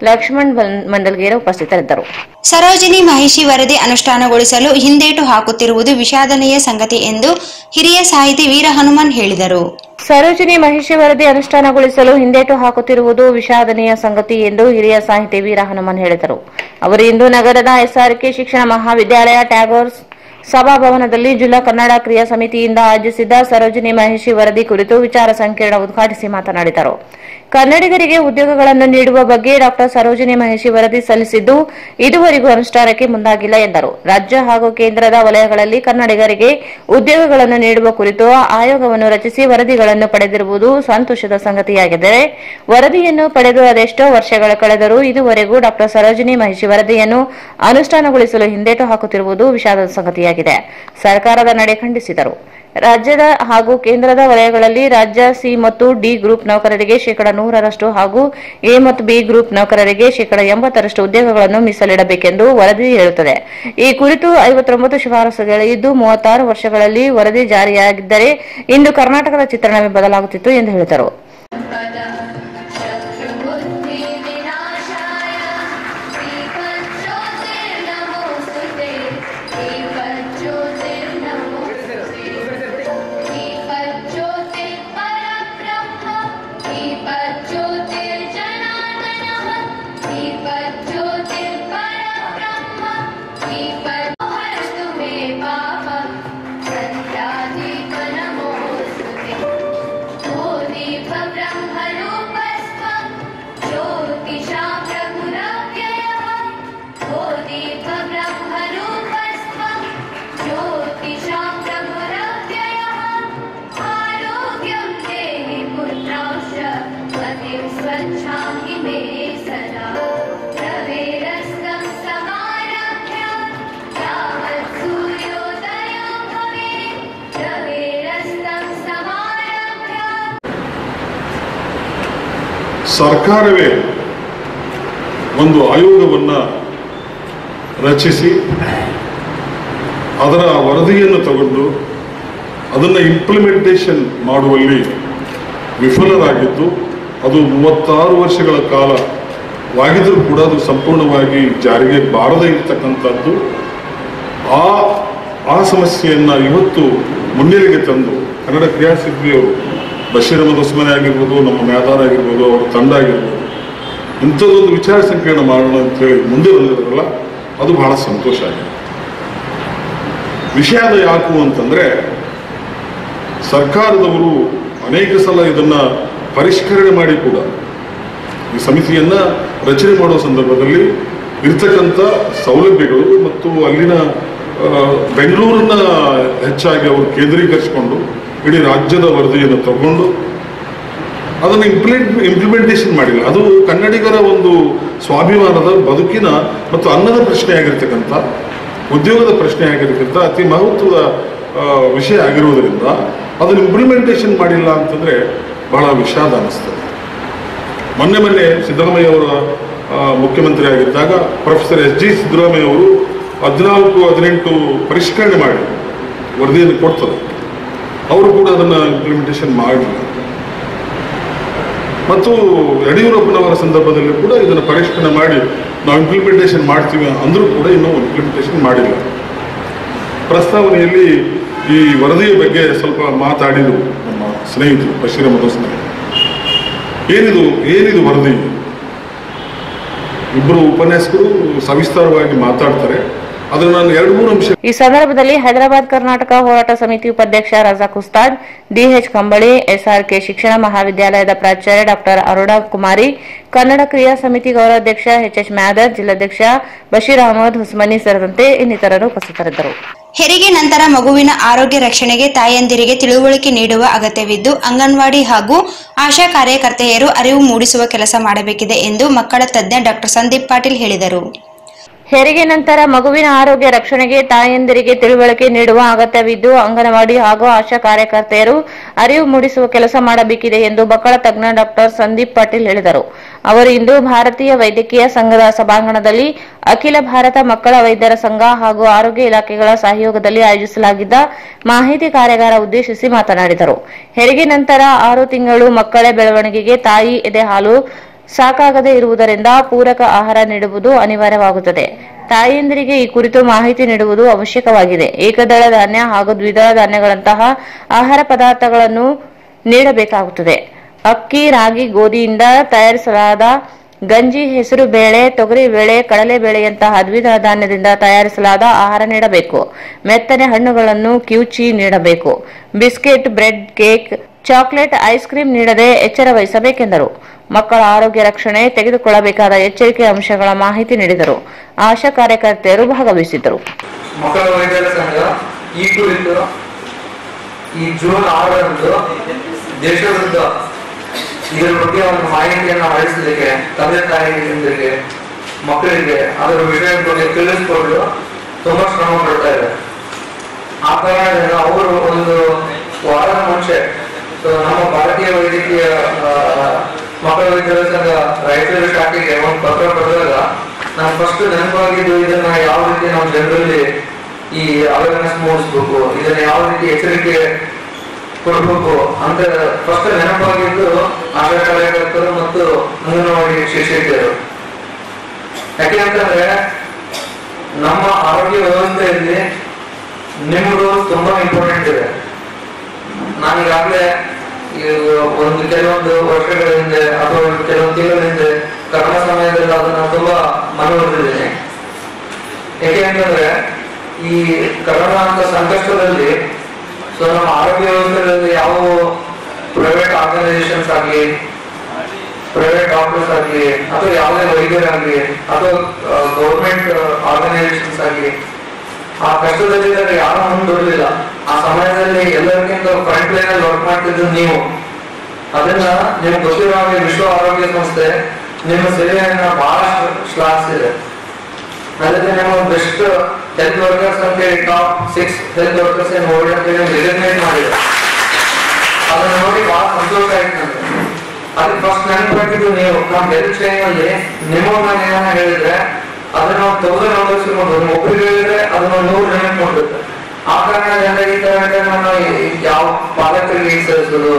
Speaker 2: ಲಕ್ಷ್ಮಣ್ ಮಂಡಲ್ಗೇರ ಉಪಸ್ಥಿತರಿದ್ದರು.
Speaker 5: ಸರೋಜಿನಿ ಮಹಿಷಿ ವರದಿ ಅನುಷ್ಠಾನಗೊಳಿಸಲು ಹಿಂದೇಟು ಹಾಕುತ್ತಿರುವುದು ವಿಷಾದನೀಯ ಸಂಗತಿ ಎಂದು ಹಿರಿಯ ಸಾಹಿತಿ ವೀರ ಹನುಮನ್ ಹೇಳಿದರು.
Speaker 2: ಸರೋಜಿನಿ ಮಹಿಷಿ ವರದಿ ಅನುಷ್ಠಾನಗೊಳಿಸಲು ಹಿಂದೇಟು ಹಾಕುತ್ತಿರುವುದು ವಿಷಾದನೀಯ ಸಂಗತಿ ಎಂದು ಹಿರಿಯ ಸಾಹಿತಿ ವೀರ ಹನುಮನ್ ಹೇಳಿದರು. ಅವರು ಇಂದು ನಗರದ ಎಸ್ಆರ್ಕೆ ಶಿಕ್ಷಣ ಮಹಾವಿದ್ಯಾಲಯ ಟ್ಯಾಗೋರ್ ಸಭಾಭವನದಲ್ಲಿ ಜಿಲ್ಲಾ ಕನ್ನಡ ಕ್ರಿಯಾ ಸಮಿತಿಯಿಂದ ಆಯೋಜಿಸಿದ್ದ ಸರೋಜಿನಿ ಮಹಿಷಿ ವರದಿ ಕುರಿತು ವಿಚಾರ ಸಂಕಿರಣ ಉದ್ಘಾಟಿಸಿ ಮಾತನಾಡಿದರು. ಕನ್ನಡಿಗರಿಗೆ ಉದ್ಯೋಗಗಳನ್ನು ನೀಡುವ ಬಗ್ಗೆ ಡಾ ಸರೋಜಿನಿ ಮಹಿಷಿ ವರದಿ ಸಲ್ಲಿಸಿದ್ದು ಇದುವರೆಗೂ ಅನುಷ್ಠಾನಕ್ಕೆ ಮುಂದಾಗಿಲ್ಲ ಎಂದರು. ರಾಜ್ಯ ಹಾಗೂ ಕೇಂದ್ರದ ವಲಯಗಳಲ್ಲಿ ಕನ್ನಡಿಗರಿಗೆ ಉದ್ಯೋಗಗಳನ್ನು ನೀಡುವ ಕುರಿತು ಆಯೋಗವನ್ನು ರಚಿಸಿ ವರದಿಗಳನ್ನು ಪಡೆದಿರುವುದು ಸಂತೋಷದ ಸಂಗತಿಯಾಗಿದೆ. ವರದಿಯನ್ನು ಪಡೆದು ಅದೆಷ್ಟೋ ವರ್ಷಗಳು ಕಳೆದರೂ ಇದುವರೆಗೂ ಡಾ ಸರೋಜಿನಿ ಮಹಿಷಿ ವರದಿಯನ್ನು ಅನುಷ್ಠಾನಗೊಳಿಸಲು ಹಿಂದೇಟು ಹಾಕುತ್ತಿರುವುದು ವಿಷಾದದ ಸಂಗತಿಯಾಗಿದೆ. ಸರ್ಕಾರದ ನಡೆ ಖಂಡಿಸಿದರು. ರಾಜ್ಯದ ಹಾಗೂ ಕೇಂದ್ರದ ವಲಯಗಳಲ್ಲಿ ರಾಜ್ಯ ಸಿ ಮತ್ತು ಡಿ ಗ್ರೂಪ್ ನೌಕರರಿಗೆ 100% ಹಾಗೂ ಎ ಮತ್ತು ಬಿ ಗ್ರೂಪ್ ನೌಕರರಿಗೆ 80% ಉದ್ಯೋಗಗಳನ್ನು ಮೀಸಲಿಡಬೇಕೆಂದು ವರದಿ ಹೇಳುತ್ತದೆ. ಈ ಕುರಿತು 59 ಶಿಫಾರಸುಗಳಿದ್ದು 36 ವರ್ಷಗಳಲ್ಲಿ ವರದಿ ಜಾರಿಯಾಗಿದ್ದರೆ ಇಂದು ಕರ್ನಾಟಕದ ಚಿತ್ರಣವೇ ಬದಲಾಗುತ್ತಿತ್ತು ಎಂದು ಹೇಳಿದರು.
Speaker 14: ಸರ್ಕಾರವೇ ಒಂದು ಆಯೋಗವನ್ನು ರಚಿಸಿ ಅದರ ವರದಿಯನ್ನು ತಗೊಂಡು ಅದನ್ನು ಇಂಪ್ಲಿಮೆಂಟೇಷನ್ ಮಾಡುವಲ್ಲಿ ವಿಫಲರಾಗಿದ್ದು ಅದು 36 ವರ್ಷಗಳ ಕಾಲವಾಗಿದ್ದರೂ ಕೂಡ ಅದು ಸಂಪೂರ್ಣವಾಗಿ ಜಾರಿಗೆ ಬಾರದೇ ಇರತಕ್ಕಂಥದ್ದು. ಆ ಸಮಸ್ಯೆಯನ್ನು ಇವತ್ತು ಮುನ್ನೆಲೆಗೆ ತಂದು ಕನ್ನಡ ಕ್ರಿಯಾಸಿದ್ವಿಯವರು ಬಶೀರ್ ಅಹಮದ್ ಉಸ್ಮಾನಿ ಆಗಿರ್ಬೋದು, ನಮ್ಮ ಮ್ಯಾದಾನ ಆಗಿರ್ಬೋದು, ಅವರ ತಂಡ ಆಗಿರ್ಬೋದು, ಇಂಥದ್ದೊಂದು ವಿಚಾರ ಸಂಕಿರಣ ಮಾಡೋಣ ಅಂತೇಳಿ ಮುಂದೆ ಬಂದಿರಲ್ಲ, ಅದು ಬಹಳ ಸಂತೋಷ ಆಗಿದೆ. ವಿಷಾದ ಯಾಕು ಅಂತಂದರೆ ಸರ್ಕಾರದವರು ಅನೇಕ ಸಲ ಇದನ್ನು ಪರಿಷ್ಕರಣೆ ಮಾಡಿ ಕೂಡ ಈ ಸಮಿತಿಯನ್ನು ರಚನೆ ಮಾಡುವ ಸಂದರ್ಭದಲ್ಲಿ ಇರ್ತಕ್ಕಂಥ ಸೌಲಭ್ಯಗಳು ಮತ್ತು ಅಲ್ಲಿನ ಬೆಂಗಳೂರನ್ನ ಹೆಚ್ಚಾಗಿ ಅವರು ಕೇಂದ್ರೀಕರಿಸಿಕೊಂಡು ಇಡೀ ರಾಜ್ಯದ ವರದಿಯನ್ನು ತಗೊಂಡು ಅದನ್ನು ಇಂಪ್ಲಿಮೆಂಟೇಷನ್ ಮಾಡಿಲ್ಲ. ಅದು ಕನ್ನಡಿಗರ ಒಂದು ಸ್ವಾಭಿಮಾನದ ಬದುಕಿನ ಮತ್ತು ಅನ್ನದ ಪ್ರಶ್ನೆ ಆಗಿರ್ತಕ್ಕಂಥ, ಉದ್ಯೋಗದ ಪ್ರಶ್ನೆ ಆಗಿರ್ತಕ್ಕಂಥ ಅತಿ ಮಹತ್ವದ ವಿಷಯ ಆಗಿರುವುದರಿಂದ ಅದನ್ನು ಇಂಪ್ಲಿಮೆಂಟೇಷನ್ ಮಾಡಿಲ್ಲ ಅಂತಂದರೆ ಬಹಳ ವಿಷಾದ ಅನ್ನಿಸ್ತದೆ. ಮೊನ್ನೆ ಸಿದ್ದರಾಮಯ್ಯ ಅವರ ಮುಖ್ಯಮಂತ್ರಿ ಆಗಿದ್ದಾಗ ಪ್ರೊಫೆಸರ್ ಎಸ್ ಜಿ ಸಿದ್ದರಾಮಯ್ಯ ಅವರು 14-18 ಪರಿಷ್ಕರಣೆ ಮಾಡಿ ವರದಿಯನ್ನು ಕೊಡ್ತಾರೆ. ಅವರು ಕೂಡ ಅದನ್ನು ಇಂಪ್ಲಿಮೆಂಟೇಷನ್ ಮಾಡಲಿಲ್ಲ. ಮತ್ತು ಯಡಿಯೂರಪ್ಪನವರ ಸಂದರ್ಭದಲ್ಲಿ ಕೂಡ ಇದನ್ನು ಪರಿಷ್ಕರಣೆ ಮಾಡಿ ನಾವು ಇಂಪ್ಲಿಮೆಂಟೇಷನ್ ಮಾಡ್ತೀವಿ ಅಂದರೂ ಕೂಡ ಇನ್ನೂ ಇಂಪ್ಲಿಮೆಂಟೇಷನ್ ಮಾಡಿಲ್ಲ. ಪ್ರಸ್ತಾವನೆಯಲ್ಲಿ ಈ ವರದಿಯ ಬಗ್ಗೆ ಸ್ವಲ್ಪ ಮಾತಾಡಿದರು ನಮ್ಮ ಸ್ನೇಹಿತರು ಬಶೀರ್ ಅಹಮದ್ ಹೊಸ್ಮನಿ. ಏನಿದು ವರದಿ? ಇಬ್ಬರು ಉಪನ್ಯಾಸಕರು ಸವಿಸ್ತಾರವಾಗಿ ಮಾತಾಡ್ತಾರೆ. ಅದನ್ನು ನಾನು 2-3 ಅಂಶ.
Speaker 2: ಈ ಸಂದರ್ಭದಲ್ಲಿ ಹೈದರಾಬಾದ್ ಕರ್ನಾಟಕ ಹೋರಾಟ ಸಮಿತಿ ಉಪಾಧ್ಯಕ್ಷ ರಜಾಕ್ ಉಸ್ತಾದ್, ಡಿಎಚ್ ಕಂಬಳಿ, ಎಸ್ಆರ್ಕೆ ಶಿಕ್ಷಣ ಮಹಾವಿದ್ಯಾಲಯದ ಪ್ರಾಚಾರ್ಯ ಡಾಕ್ಟರ್ ಅರುಣಾ ಕುಮಾರಿ, ಕನ್ನಡ ಕ್ರಿಯಾ ಸಮಿತಿ ಗೌರವಾಧ್ಯಕ್ಷ ಎಚ್ಎಚ್ ಮ್ಯಾದರ್, ಜಿಲ್ಲಾಧ್ಯಕ್ಷ ಬಶೀರ್ ಅಹಮದ್ ಹುಸ್ಮನಿ ಸೇರಿದಂತೆ ಇನ್ನಿತರರು ಉಪಸ್ಥಿತರಿದ್ದರು.
Speaker 5: ಹೆರಿಗೆ ನಂತರ ಮಗುವಿನ ಆರೋಗ್ಯ ರಕ್ಷಣೆಗೆ ತಾಯಂದಿರಿಗೆ ತಿಳುವಳಿಕೆ ನೀಡುವ ಅಗತ್ಯವಿದ್ದು, ಅಂಗನವಾಡಿ ಹಾಗೂ ಆಶಾ ಕಾರ್ಯಕರ್ತೆಯರು ಅರಿವು ಮೂಡಿಸುವ ಕೆಲಸ ಮಾಡಬೇಕಿದೆ ಎಂದು ಮಕ್ಕಳ ತಜ್ಞ ಡಾಕ್ಟರ್ ಸಂದೀಪ್ ಪಾಟೀಲ್ ಹೇಳಿದರು.
Speaker 2: ಹೆರಿಗೆ ನಂತರ ಮಗುವಿನ ಆರೋಗ್ಯ ರಕ್ಷಣೆಗೆ ತಾಯಂದಿರಿಗೆ ತಿಳುವಳಿಕೆ ನೀಡುವ ಅಗತ್ಯವಿದ್ದು, ಅಂಗನವಾಡಿ ಹಾಗೂ ಆಶಾ ಕಾರ್ಯಕರ್ತೆಯರು ಅರಿವು ಮೂಡಿಸುವ ಕೆಲಸ ಮಾಡಬೇಕಿದೆ ಎಂದು ಮಕ್ಕಳ ತಜ್ಞ ಡಾಕ್ಟರ್ ಸಂದೀಪ್ ಪಾಟೀಲ್ ಹೇಳಿದರು. ಅವರು ಇಂದು ಭಾರತೀಯ ವೈದ್ಯಕೀಯ ಸಂಘದ ಸಭಾಂಗಣದಲ್ಲಿ ಅಖಿಲ ಭಾರತ ಮಕ್ಕಳ ವೈದ್ಯರ ಸಂಘ ಹಾಗೂ ಆರೋಗ್ಯ ಇಲಾಖೆಗಳ ಸಹಯೋಗದಲ್ಲಿ ಆಯೋಜಿಸಲಾಗಿದ್ದ ಮಾಹಿತಿ ಕಾರ್ಯಾಗಾರ ಉದ್ದೇಶಿಸಿ ಮಾತನಾಡಿದರು. ಹೆರಿಗೆ ನಂತರ 6 ತಿಂಗಳು ಮಕ್ಕಳ ಬೆಳವಣಿಗೆಗೆ ತಾಯಿ ಎದೆ ಹಾಲು ಸಾಕಾಗದೇ ಇರುವುದರಿಂದ ಪೂರಕ ಆಹಾರ ನೀಡುವುದು ಅನಿವಾರ್ಯವಾಗುತ್ತದೆ. ತಾಯಂದಿರಿಗೆ ಈ ಕುರಿತು ಮಾಹಿತಿ ನೀಡುವುದು ಅವಶ್ಯಕವಾಗಿದೆ. ಏಕದಳ ಧಾನ್ಯ ಹಾಗೂ ದ್ವಿದಳ ಧಾನ್ಯಗಳಂತಹ ಆಹಾರ ಪದಾರ್ಥಗಳನ್ನು ನೀಡಬೇಕಾಗುತ್ತದೆ. ಅಕ್ಕಿ, ರಾಗಿ, ಗೋಧಿಯಿಂದ ತಯಾರಿಸಲಾದ ಗಂಜಿ, ಹೆಸರು ಬೇಳೆ, ತೊಗರಿ ಬೇಳೆ, ಕಡಲೆ ಬೇಳೆಯಂತಹ ದ್ವಿದಳ ಧಾನ್ಯದಿಂದ ತಯಾರಿಸಲಾದ ಆಹಾರ ನೀಡಬೇಕು. ಮೆತ್ತನೆ ಹಣ್ಣುಗಳನ್ನು ಕಿವುಚಿ ನೀಡಬೇಕು. Biscuit, bread, cake, chocolate, ice cream ನೀಡದೆ ಎಚ್ಚರ ವಹಿಸಬೇಕೆಂದರು. ಮಕ್ಕಳ ಆರೋಗ್ಯ ರಕ್ಷಣೆ ತೆಗೆದುಕೊಳ್ಳಬೇಕಾದ ಎಚ್ಚರಿಕೆ ಅಂಶಗಳ ಮಾಹಿತಿ ನೀಡಿದರು. ಆಶಾ ಕಾರ್ಯಕರ್ತೆಯರು ಭಾಗವಹಿಸಿದ್ದರು.
Speaker 15: ಮಕ್ಕಳ ವೈದ್ಯರ ಸಂಘ ಈ ಕುರಿತು ಈ ಜೂನ್ 6ರಂದು ದೇಶದ ಇದರ ಬಗ್ಗೆ ಒಂದು ಮಾಹಿತಿಯನ್ನು ವಹಿಸಲಿಕ್ಕೆ ತಂದೆ ತಾಯಿಗಳಿಗೆ ಮಕ್ಕಳಿಗೆ ಅದರ ವಿಷಯದ ಬಗ್ಗೆ ತಿಳಿಸಿಕೊಂಡು ತುಂಬಾ ಶ್ರಮ ಪಡ್ತಾ ಇದೆ. ಆ ಕಾರಣದಿಂದ ಅವರು ಒಂದು ವಾರದ ಮುಂಚೆ ನಮ್ಮ ಭಾರತೀಯ ವೈದ್ಯಕೀಯ ಮಕ್ಕಳ ವೈದ್ಯರ ಸಂಘ ರಾಯಚೂರು ಶಾಖೆಗೆ ಒಂದು ಪತ್ರ ಬರೆದಾಗ ನಾನು ಫಸ್ಟ್ ನೆನಪಾಗಿದ್ದು ಇದನ್ನ ಯಾವ ರೀತಿ ನಾವು ಜನರಲ್ಲಿ ಈ ಅವೇರ್ನೆಸ್ ಮೂಡಿಸ್ಬೇಕು, ಇದನ್ನ ಯಾವ ರೀತಿ ಎಚ್ಚರಿಕೆ ಕೊಡ್ಬೇಕು ಅಂತ ಫಸ್ಟ್ ನೆನಪಾಗಿದ್ದು ಆಶಾ ಕಾರ್ಯಕರ್ತರು ಮತ್ತು ಅಂಗನವಾಡಿ ಶಿಕ್ಷಕಿಯರು. ಯಾಕೆ ಅಂತಂದ್ರೆ ನಮ್ಮ ಆರೋಗ್ಯ ವ್ಯವಸ್ಥೆಯಲ್ಲಿ ನಿಮ್ಮದು ತುಂಬಾ ಇಂಪಾರ್ಟೆಂಟ್ ಇದೆ. ನಾನೀಗಾಗಲೇ ಕೆಲವೊಂದು ವರ್ಷಗಳ ಹಿಂದೆ ಅಥವಾ ಕೆಲವೊಂದು ತಿಂಗಳ ಹಿಂದೆ ಕರೋನಾ ಸಮಯದಲ್ಲಿ ಅದನ್ನ ತುಂಬಾ ಮನವೊಂದಿದ್ದೇನೆ. ಯಾಕೆ ಅಂತಂದ್ರೆ ಈ ಕರೋನಾ ಅಂತ ಸಂಕಷ್ಟದಲ್ಲಿ ನಮ್ಮ ಆರೋಗ್ಯ ವ್ಯವಸ್ಥೆಯಲ್ಲಿ ಯಾವ ಪ್ರೈವೇಟ್ ಆರ್ಗನೈಸೇಷನ್ಸ್ ಆಗಲಿ, ಪ್ರೈವೇಟ್ ಡಾಕ್ಟರ್ಸ್ ಆಗಲಿ, ಅಥವಾ ಯಾವುದೇ ವೈದ್ಯರಾಗಲಿ, ಅಥವಾ ಗೌರ್ಮೆಂಟ್ ಆರ್ಗನೈಸೇಷನ್ಸ್ ಆಗಲಿ ಆ ಕಷ್ಟದಲ್ಲಿದ್ದರೆ ಯಾರು ಮುಂದುವರಿಲಿಲ್ಲ. ಆ ಸಮಯದಲ್ಲಿ ಎಲ್ಲರಿಗಿಂತ ಫ್ರಂಟ್ ಲೈನ್ ಅಲ್ಲಿ ವರ್ಕ್ ಮಾಡ್ತಿದ್ದು ನೀವು. ಅದನ್ನ ನಿಮ್ಗೆ ಗೊತ್ತಿರೋ ಹಾಗೆ ವಿಶ್ವ ಆರೋಗ್ಯ ಸಂಸ್ಥೆ ನಿಮ್ಮ ಸೇವೆಯನ್ನ ಬಹಳಷ್ಟು ಶ್ಲಾಘಿಸಿದೆ. ಅದಕ್ಕೆ ನಿಮ್ಮ ಬೆಸ್ಟ್ ಹೆಲ್ತ್ ವರ್ಕರ್ಸ್ ಅಂತ ಹೇಳಿ ಟಾಪ್ 6 ಹೆಲ್ತ್ ವರ್ಕರ್ಸ್ ವರ್ಲ್ಡ್ ಅಂತ ಹೇಳಿ ರಿಕಗ್ನೈಸ್ ಮಾಡಿದೆ. ಅದನ್ನ ನೋಡಿ ಬಹಳ ಸಂತೋಷ ಆಯ್ತು ನನಗೆ. ಅದಕ್ಕೆ ಫಸ್ಟ್ ನೆನಪಾಗಿದ್ದು ನೀವು. ನಮ್ಮ ಹೆಲ್ತ್ ಚೈನ್ ಅಲ್ಲಿ ನಿಮ್ಮ ಏನನ್ನ ಹೇಳಿದ್ರೆ ಅದನ್ನ 1000 ಅನುಸರಿಸಬಹುದು. ಒಬ್ಬರಿಗೆ ಹೇಳಿದ್ರೆ ಅದನ್ನ 100 ಜನಕ್ಕೆ ಕೊಡುತ್ತೆ. ಆ ಕಾರಣದಿಂದ ಈ ತರ ನಾನು ಯಾವ ಪಾಲಕರಿಗೆ ಸೇರಿಸೋದು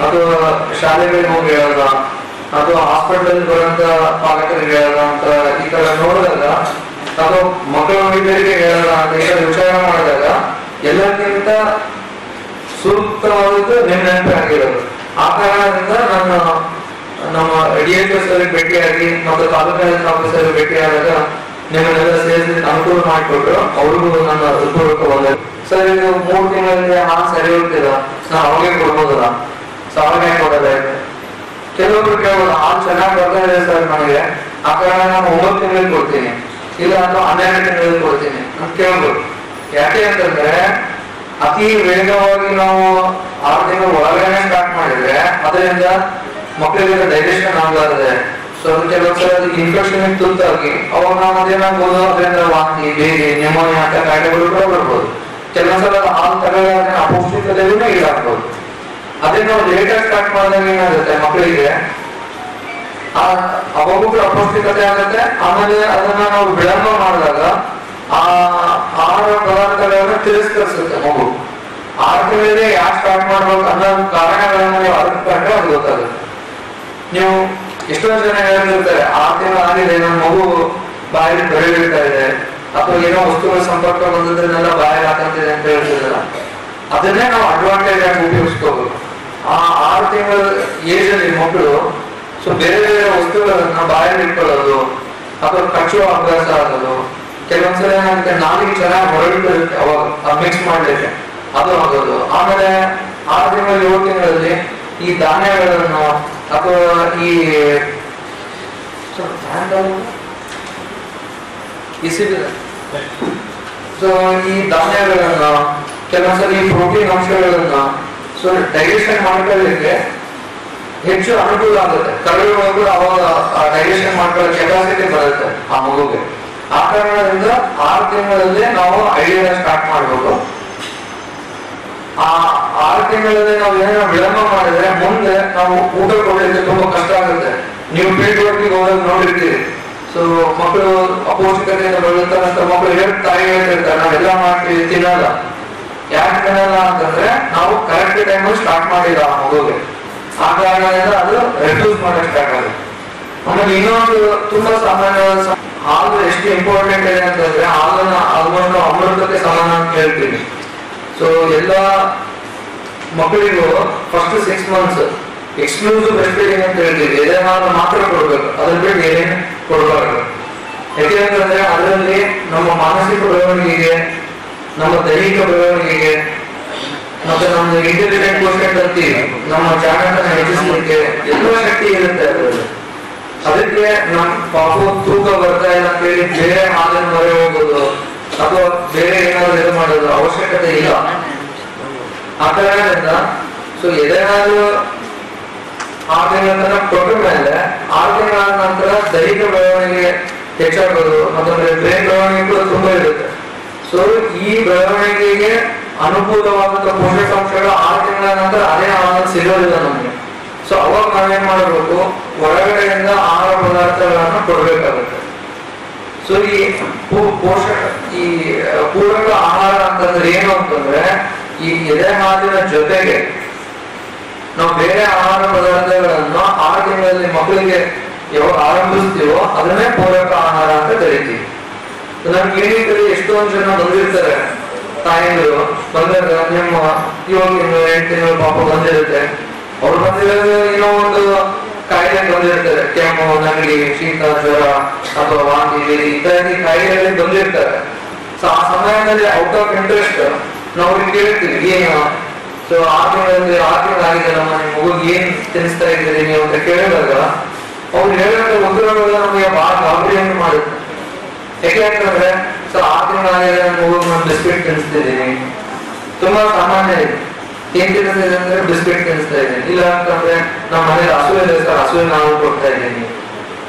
Speaker 15: ಅಥವಾ ಶಾಲೆಗಳಿಗೆ ಹೋಗಿ ಹೇಳೋದ ಅಥವಾ ಹಾಸ್ಪಿಟಲ್ ಬರುವಂತ ಪಾಲಕರಿಗೆ ಹೇಳೋದ ಅಂತ ಈ ತರ ನೋಡಿದಾಗ ಅಥವಾ ಮಕ್ಕಳ ವೈದ್ಯರಿಗೆ ಹೇಳೋದ ಅಂತ ಈ ತರ ವಿಚಾರ ಮಾಡಿದಾಗ ಎಲ್ಲಕ್ಕಿಂತ ಸೂಕ್ತವಾದದ್ದು ನಿಮ್ಮ ನೆನಪೇ ಆಗಿರೋದು. ಆ ಕಾರಣದಿಂದ ನಾನು ನಮ್ಮ ಡಿಎಚ್ಎಸ್ ಅವರಿಗೆ ಭೇಟಿಯಾಗಿ ಮತ್ತು ತಾಲೂಕು ಹೆಲ್ತ್ ಆಫೀಸರ್ ಭೇಟಿಯಾದಾಗ ನಿಮ್ಮನ್ನೆಲ್ಲ ಸೇರಿಸಿ ಅನುಕೂಲ ಮಾಡಿಕೊಟ್ರು. ಅವ್ರಿಗೂ ನನ್ನ ಹೃತ್ಪೂರ್ವಕವಾದ ಸರ್, ಇದು 3 ತಿಂಗಳಲ್ಲಿ ಹಾಲು ಸರಿ ಹೋಗ್ತಿಲ್ಲ, ನಾವು ಅವಾಗೆ ಕೊಡ್ಬೋದಲ್ಲ, ಅವಾಗೆ ಕೊಡೋದಾಯ್ತು. ಕೆಲವೊಬ್ರು ಕೇಳ್ಬೋದು ಹಾಲು ಚೆನ್ನಾಗಿ ಬರ್ತಾ ಇದೆ ಸರ್, ನನಗೆ ಆ ಕಾರಣ ನಾನು 9 ತಿಂಗಳಿಗೆ ಕೊಡ್ತೀನಿ, ಇಲ್ಲ ನಾನು 12 ತಿಂಗಳಿಗೆ ಕೊಡ್ತೀನಿ ಅಂತ ಕೇಳ್ಬೋದು. ಯಾಕೆ ಅಂತಂದ್ರೆ ಅತಿ ವೇಗವಾಗಿ ನಾವು 6 ತಿಂಗಳ ಒಳಗಡೆ ಸ್ಟಾರ್ಟ್ ಮಾಡಿದ್ರೆ ಅದರಿಂದ ಮಕ್ಕಳಿಗೆ ಡೈಜೆಷನ್ ಆಗಲಾರದೆ, ಸೊ ಕೆಲವೊಂದ್ಸಲ ಇನ್ಫೆಕ್ಷನ್ ತುತ್ತಾಗಿ ಅವಾಗ ನಾವು ಅದೇನಾಗ್ಬೋದು, ಅದರಿಂದ ವಾಂತಿ, ಬೇರೆ ನ್ಯೂಮೋನಿಯಾ ಅಂತ ಕಾಯಿಲೆಗಳು ಕೂಡ ಬರ್ಬೋದು. ಕೆಲವೊಂದ್ಸಲ ಹಾಲು ತಗೊಳ್ಳೋದ್ರೆ ಅಪೌಷ್ಟಿಕತೆಗೂ ಈಡಾಗ್ಬೋದು. ಅದೇ ನಾವು ಲೇಟಾಗಿ ಸ್ಟಾರ್ಟ್ ಮಾಡಿದಾಗ ಏನಾಗುತ್ತೆ, ಮಕ್ಕಳಿಗೆ ಅವಾಗೂ ಕೂಡ ಅಪೌಷ್ಟಿಕತೆ ಆಗುತ್ತೆ. ಆಮೇಲೆ ಅದನ್ನ ನಾವು ವಿಳಂಬ ಮಾಡಿದಾಗ ಆ ಆಹಾರ ಪದಾರ್ಥಗಳನ್ನ ತಿರಸ್ಕರಿಸುತ್ತೆ ಮಗು. 6 ತಿಂಗಳಿಗೆ ಯಾಕೆ ಸ್ಟಾರ್ಟ್ ಮಾಡ್ಬೇಕು ಅನ್ನೋ ಕಾರಣಗಳನ್ನ ನೀವು ಅರ್ಥಕೊಂಡ್ರೆ ಅದು ಗೊತ್ತಾಗುತ್ತೆ. ನೀವು ಎಷ್ಟೊಂದು ಜನ ಹೇಳ್ತಿರ್ತಾರೆ 6 ತಿಂಗಳು ಆಗಿದೆ, ನನ್ನ ಮಗು ಬಾಯಲ್ಲಿ ಬೆಳೆದಿರ್ತಾ ಇದೆ, ಅಥವಾ ಏನೋ ವಸ್ತುಗಳ ಸಂಪರ್ಕ ಬಂದಿದ್ರನ್ನೆಲ್ಲ ಬಾಯಲ್ಲಿ ಹಾಕಂತಿದೆ ಅಂತ ಹೇಳ್ತಿರಲ್ಲ, ಅದನ್ನೇ ನಾವು ಅಡ್ವಾಂಟೇಜ್ ಆಗಿ ಉಪಯೋಗಿಸ್ಕೋಬೇಕು. ಆ 6 ತಿಂಗಳ ಏಜ್ ಅಲ್ಲಿ ಮಕ್ಕಳು ಸೊ ಬೇರೆ ಬೇರೆ ವಸ್ತುಗಳನ್ನ ಬಾಯಲ್ಲಿ ಇಟ್ಕೊಳ್ಳೋದು ಅಥವಾ ಕಚ್ಚುವ ಅಭ್ಯಾಸ ಆಗೋದು, ಕೆಲವೊಂದ್ಸಲ ಏನಾಗುತ್ತೆ ನಾಲಿಗೆ ಚೆನ್ನಾಗಿ ಹೊರಗಿರುತ್ತೆ ಅವಾಗ ಮಿಕ್ಸ್ ಮಾಡ್ಲಿಕ್ಕೆ, ಅದು ಆಗೋದು. ಆಮೇಲೆ 6 ತಿಂಗಳ 7 ತಿಂಗಳಲ್ಲಿ ಈ ಧಾನ್ಯಗಳನ್ನು ಅಥವಾ ಈ ಸೊ ಈ ಧಾನ್ಯಗಳನ್ನ ಕೆಲವೊಂದ್ಸಲ ಈ ಪ್ರೋಟೀನ್ ಅಂಶಗಳನ್ನ ಸೊ ಡೈಜೆಷನ್ ಮಾಡ್ಕೊಳ್ಳಿಕ್ಕೆ ಹೆಚ್ಚು ಅನುಕೂಲ ಆಗುತ್ತೆ. ಕರಳುಗಳು ಕೂಡ ಅವಾಗ ಡೈಜೆಷನ್ ಮಾಡ್ಕೊಳ್ಳೋ ಕೆಪಾಸಿಟಿ ಬರುತ್ತೆ ಆ ಮಗುಗೆ. ಆ ಕಾರಣದಿಂದ 6 ತಿಂಗಳಲ್ಲಿ ನಾವು ಐಡಿಯಾ ಸ್ಟಾರ್ಟ್ ಮಾಡ್ಬೇಕು. ಆ 6 ತಿಂಗಳಲ್ಲಿ ನಾವು ಏನಾದ್ರು ವಿಳಂಬ ಮಾಡಿದ್ರೆ ಮುಂದೆ ನಾವು ಊಟ ಕೊಡಲಿಕ್ಕೆ ತುಂಬಾ ಕಷ್ಟ ಆಗುತ್ತೆ. ನೀವು ಫೀಲ್ಡ್ ವರ್ಕಿಗೆ ಹೋದಾಗ ನೋಡಿರ್ತೀರಿ, ಸೊ ಮಕ್ಕಳು ಅಪೌಷ್ಟಿಕತೆಯಿಂದ ಬೆಳೆದಂತ ಮಕ್ಕಳು ತಾಯಿ ಹೇಳ್ತಿರ್ತಾರೆ ನಾವೆಲ್ಲ ಮಾಡ್ತೀವಿ, ತಿನ್ನಲ್ಲ. ಯಾಕೆ ತಿನ್ನಲ್ಲ ಅಂತಂದ್ರೆ ನಾವು ಕರೆಕ್ಟ್ ಟೈಮ್ ಸ್ಟಾರ್ಟ್ ಮಾಡಿಲ್ಲ ಆ ಮಗುಗೆ. ಆ ಕಾರಣದಿಂದ ಅದು ರೆಡ್ಯೂಸ್ ಮಾಡಕ್ ಸ್ಟಾರ್ಟ್ ಆಗುತ್ತೆ. ಆಮೇಲೆ ಇನ್ನೊಂದು ತುಂಬಾ ಸಾಮಾನ್ಯವಾದ ಹಾಲು ಎಷ್ಟು ಇಂಪಾರ್ಟೆಂಟ್ ಇದೆ ಅಂತಂದ್ರೆ ಹಾಲನ್ನ ಆಲ್ಮೋಸ್ಟ್ ಅಮೃತಕ್ಕೆ ಸಮಾನ ಅಂತ ಹೇಳ್ತೀವಿ. ಸೊ ಎಲ್ಲ ಮಕ್ಕಳಿಗೂ first 6 months exclusive breast feeding ಅಂತ ಹೇಳ್ತೀವಿ. ಎದೆ ಹಾಲು ಮಾತ್ರ ಕೊಡ್ಬೇಕು, ಅದ್ರ ಬಿಟ್ಟು ಏನೇನು ಕೊಡಬಾರ್ದು. ಯಾಕೆಂತಂದ್ರೆ ಅದರಲ್ಲಿ ನಮ್ಮ ಮಾನಸಿಕ ಬೆಳವಣಿಗೆಗೆ, ನಮ್ಮ ದೈಹಿಕ ಬೆಳವಣಿಗೆಗೆ, ಮತ್ತೆ ನಮ್ಮ ಇಂಟೆಲಿಜೆಂಟ್ ಕೋಶೆಂಟ್ ಅಂತೀವಿ, ನಮ್ಮ ಜಾಗೃತನ ಹೆಚ್ಚಿಸಲಿಕ್ಕೆ ಎಲ್ಲ ಶಕ್ತಿ ಇರುತ್ತೆ ಅದರಲ್ಲಿ. ಅದಕ್ಕೆ ನಮ್ ಪಾಪು ತೂಕ ಬರ್ತಾ ಇಲ್ಲ ಅಂತ ಹೇಳಿ ಬೇರೆ ಹಾಲನ್ನು ಹೊರೆ ಹೋಗೋದು ಅಥವಾ ಬೇರೆ ಏನಾದ್ರು ಇದು ಮಾಡೋದು ಅವಶ್ಯಕತೆ ಇಲ್ಲ. ಆ ಕಾರಣದಿಂದ ಸೊ ಎದೆ ಹಾಲು 6 ತಿಂಗಳ ತನಕ ಕೊಟ್ಟ ಮೇಲೆ 6 ತಿಂಗಳ ನಂತರ ದೈಹಿಕ ಬೆಳವಣಿಗೆ ಹೆಚ್ಚಾಗೋದು ಮತ್ತೆ ಬ್ರೈನ್ ಬೆಳವಣಿಗೆ ಕೂಡ ತುಂಬಾ ಇರುತ್ತೆ. ಸೊ ಈ ಬೆಳವಣಿಗೆಗೆ ಅನುಕೂಲವಾದಂತ ಪೋಷಕಾಂಶಗಳು 6 ತಿಂಗಳ ನಂತರ ಅದೇ ಹಾಲಲ್ಲಿ ಸಿಗೋದಿಲ್ಲ ನಮ್ಗೆ. ಸೊ ಅವಾಗ ನಾವೇನ್ ಮಾಡಬೇಕು, ಹೊರಗಡೆಯಿಂದ ಆಹಾರ ಪದಾರ್ಥಗಳನ್ನ ಕೊಡ್ಬೇಕಾಗುತ್ತೆ. ಸೊ ಈ ಪೂರಕ ಆಹಾರ ಅಂತಂದ್ರೆ ಏನು ಅಂತಂದ್ರೆ ಈ ಎದೆ ಹಾಲಿನ ಜೊತೆಗೆ ನಾವು ಬೇರೆ ಆಹಾರ ಪದಾರ್ಥಗಳನ್ನು 6 ತಿಂಗಳಲ್ಲಿ ಮಕ್ಕಳಿಗೆ ಯಾವಾಗ ಆರಂಭಿಸ್ತೀವೋ ಅದನ್ನೇ ಪೂರಕ ಆಹಾರ ಅಂತ ಕರಿತೀವಿ. ನಮ್ಮ ಕ್ಲಿನಿಕಲ್ಲಿ ಎಷ್ಟೊಂದು ಜನ ಬಂದಿರ್ತಾರೆ, ತಾಯಿಗಳು ಬಂದಾಗ ನಿಮ್ಮ 7 ತಿಂಗಳು 8 ತಿಂಗಳು ಪಾಪ ಬಂದಿರುತ್ತೆ. ಅವ್ರು ಬಂದಿರೋದು ಏನೋ ಒಂದು ಕಾಯಿಲೆ ಬಂದಿರ್ತಾರೆ, ಕೆಮ್ಮು, ನೆಗಡಿ, ಶೀತ, ಜ್ವರ ಅಥವಾ ವಾಂತಿ ಇತ್ಯಾದಿ ಕಾಯಿಲೆಗಳಲ್ಲಿ ಬಂದಿರ್ತಾರೆ. ಸೊ ಆ ಸಮಯದಲ್ಲಿ ಔಟ್ ಆಫ್ ಇಂಟ್ರೆಸ್ಟ್ ನಾವು ಕೇಳ್ತೀವಿ ಏನು, ಸೊ 6 ತಿಂಗಳಾಗಿದೆ ನಮ್ಮ ಮಗು ಏನ್ ತಿನ್ನಿಸ್ತಾ ಇದ್ದೀರಿ ನೀವು ಅಂತ ಕೇಳಿದಾಗ ಅವ್ರು ಹೇಳೋ ಉತ್ತರಗಳು ನಮಗೆ ಬಹಳ ಗಾಬರಿಯನ್ನು ಮಾಡುತ್ತೆ. ಯಾಕೆ ಅಂತಂದ್ರೆ ಸೊ 6 ತಿಂಗಳಾಗಿದೆ ನನ್ನ ಮಗು ನಾನು ಬಿಸ್ಕೆಟ್ ತಿನ್ನಿಸ್ತಿದ್ದೀನಿ, ತುಂಬಾ ಸಾಮಾನ್ಯ ಇದೆ. ಏನ್ ತಿನ್ನಿಸ್ತಿದೆ ಅಂದ್ರೆ ಬಿಸ್ಕೆಟ್ ತಿನ್ನಿಸ್ತಾ ಇದ್ದೀನಿ, ಇಲ್ಲ ಅಂತಂದ್ರೆ ನಮ್ಮ ಮನೇಲಿ ಹಸುವೆ ಇದೆ ಸರ್ ಹಸುವಿನ ಹಾಲು ಕೊಡ್ತಾ ಇದ್ದೀನಿ,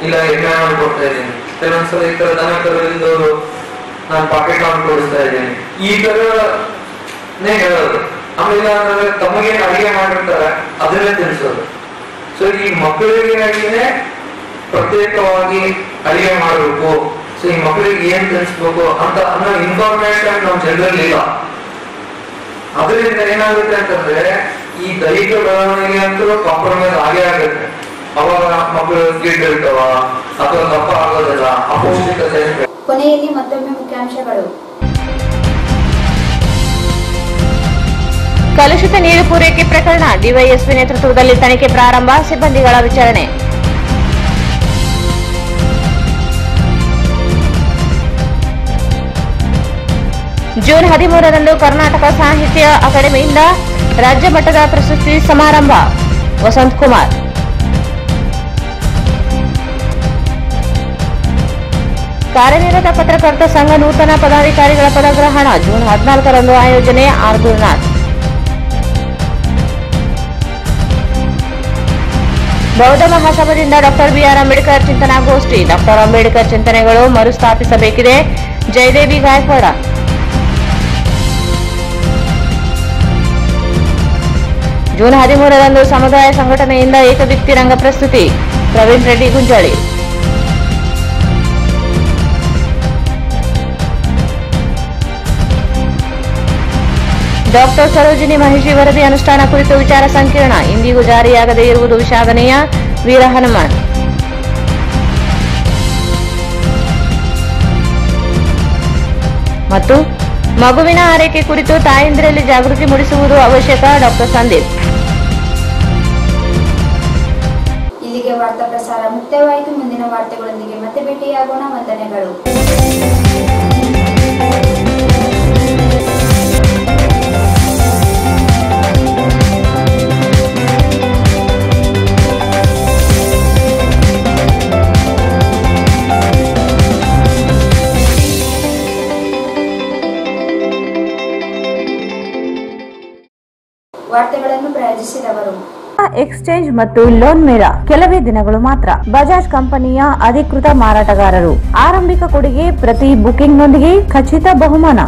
Speaker 15: ಇಲ್ಲ ಎಮ್ಮೆ ಹಾಲು ಕೊಡ್ತಾ ಇದ್ದೀನಿ, ಕೆಲವೊಂದ್ಸಲ ಈ ತರ ದನ ಕರುವಿಂದವರು ನಾನು ಪಾಕೆಟ್ ಹಾಲು ಕೊಡಿಸ್ತಾ ಇದ್ದೀನಿ, ಈ ತರನೇ ಹೇಳೋದು. ಆಮೇಲೆ ಅಂತಂದ್ರೆ ತಮಗೇನು ಅಡಿಗೆ ಮಾಡಿರ್ತಾರೆ ಅದನ್ನೇ ತಿನ್ನಿಸೋದು. ಸೊ ಈ ಮಕ್ಕಳಿಗಾಗಿನೇ ಪ್ರತ್ಯೇಕವಾಗಿ ಅಡಿಗೆ ಮಾಡಬೇಕು, ಸೊ ಈ ಮಕ್ಕಳಿಗೆ ಏನ್ ತಿನ್ನಿಸ್ಬೇಕು ಅಂತ ಅನ್ನೋ ಇನ್ಫಾರ್ಮೇಶನ್ ನಮ್ಮ ಜನರಲ್ಲಿ ಇಲ್ಲ. ಅದರಿಂದ ಏನಾಗುತ್ತೆ ಅಂತಂದ್ರೆ ಈ ದೈಹಿಕ ಬೆಳವಣಿಗೆ ಅಂತೂ ಕಾಂಪ್ರಮೈಸ್ ಆಗೇ ಆಗುತ್ತೆ. ಅವಾಗ ಮಕ್ಕಳು ಗಿಡ್ ಇರ್ತಾವ ಅಥವಾ ದಪ್ಪ ಆಗೋದಿಲ್ಲ, ಅಪೌಷ್ಟಿಕತೆ.
Speaker 1: ಕೊನೆಯಲ್ಲಿ ಮತ್ತೊಮ್ಮೆ ಮುಖ್ಯಾಂಶಗಳು.
Speaker 2: ಕಲುಷಿತ ನೀರು ಪೂರೈಕೆ ಪ್ರಕರಣ ಡಿವೈಎಸ್ಪಿ ನೇತೃತ್ವದಲ್ಲಿ ತನಿಖೆ ಪ್ರಾರಂಭ, ಸಿಬ್ಬಂದಿಗಳ ವಿಚಾರಣೆ. ಜೂನ್ 13ರಂದು ಕರ್ನಾಟಕ ಸಾಹಿತ್ಯ ಅಕಾಡೆಮಿಯಿಂದ ರಾಜ್ಯ ಮಟ್ಟದ ಪ್ರಶಸ್ತಿ ಸಮಾರಂಭ, ವಸಂತ್ ಕುಮಾರ್. ಕಾರ್ಯನಿರತ ಪತ್ರಕರ್ತ ಸಂಘ ನೂತನ ಪದಾಧಿಕಾರಿಗಳ ಪದಗ್ರಹಣ ಜೂನ್ 14ರಂದು ಆಯೋಜನೆ ಆರ್ ಗುರುನಾಥ್. ಬೌದ್ಧ ಮಹಾಸಭಾದಿಂದ ಡಾಕ್ಟರ್ ಬಿಆರ್ ಅಂಬೇಡ್ಕರ್ ಚಿಂತನಾಗೋಷ್ಠಿ. ಡಾಕ್ಟರ್ ಅಂಬೇಡ್ಕರ್ ಚಿಂತನೆಗಳು ಮರುಸ್ಥಾಪಿಸಬೇಕಿದೆ, ಜಯದೇವಿ ಗಾಯಕ್ವಾಡ. ಜೂನ್ 13ರಂದು ಸಮುದಾಯ ಸಂಘಟನೆಯಿಂದ ಏಕವ್ಯಕ್ತಿ ರಂಗ ಪ್ರಸ್ತುತಿ. ಪ್ರವೀಣ್ ರೆಡ್ಡಿ ಗುಂಜಾಳಿ. ಡಾಕ್ಟರ್ ಸರೋಜಿನಿ ಮಹಿಷಿ ವರದಿ ಅನುಷ್ಠಾನ ಕುರಿತು ವಿಚಾರ ಸಂಕಿರಣ. ಇಂದಿಗೂ ಜಾರಿಯಾಗದೇ ಇರುವುದು ವಿಷಾದನೀಯ. ವೀರ ಹನುಮಾನ್. ಮತ್ತು ಮಗುವಿನ ಆರೈಕೆ ಕುರಿತು ತಾಯಂದಿರಲ್ಲಿ ಜಾಗೃತಿ ಮೂಡಿಸುವುದು ಅವಶ್ಯಕ. ಡಾಕ್ಟರ್ ಸಂದೀಪ್.
Speaker 1: ಇಲ್ಲಿಗೆ ವಾರ್ತಾ ಪ್ರಸಾರ ಮುಕ್ತಾಯವಾಯಿತು. ಮುಂದಿನ ವಾರ್ತೆಗಳೊಂದಿಗೆ ಮತ್ತೆ ಭೇಟಿಯಾಗೋಣ. ವಂದನೆಗಳು. ವಾರ್ತೆಗಳನ್ನು ಪ್ರಾಯೋಜಿಸಿದವರು
Speaker 7: ಎಕ್ಸ್ಚೇಂಜ್ ಮತ್ತು ಲೋನ್ ಮೇಳ ಕೆಲವೇ ದಿನಗಳು ಮಾತ್ರ. ಬಜಾಜ್ ಕಂಪನಿಯ ಅಧಿಕೃತ ಮಾರಾಟಗಾರರು. ಆರಂಭಿಕ ಕೊಡುಗೆ ಪ್ರತಿ ಬುಕಿಂಗ್ನೊಂದಿಗೆ ಖಚಿತ ಬಹುಮಾನ.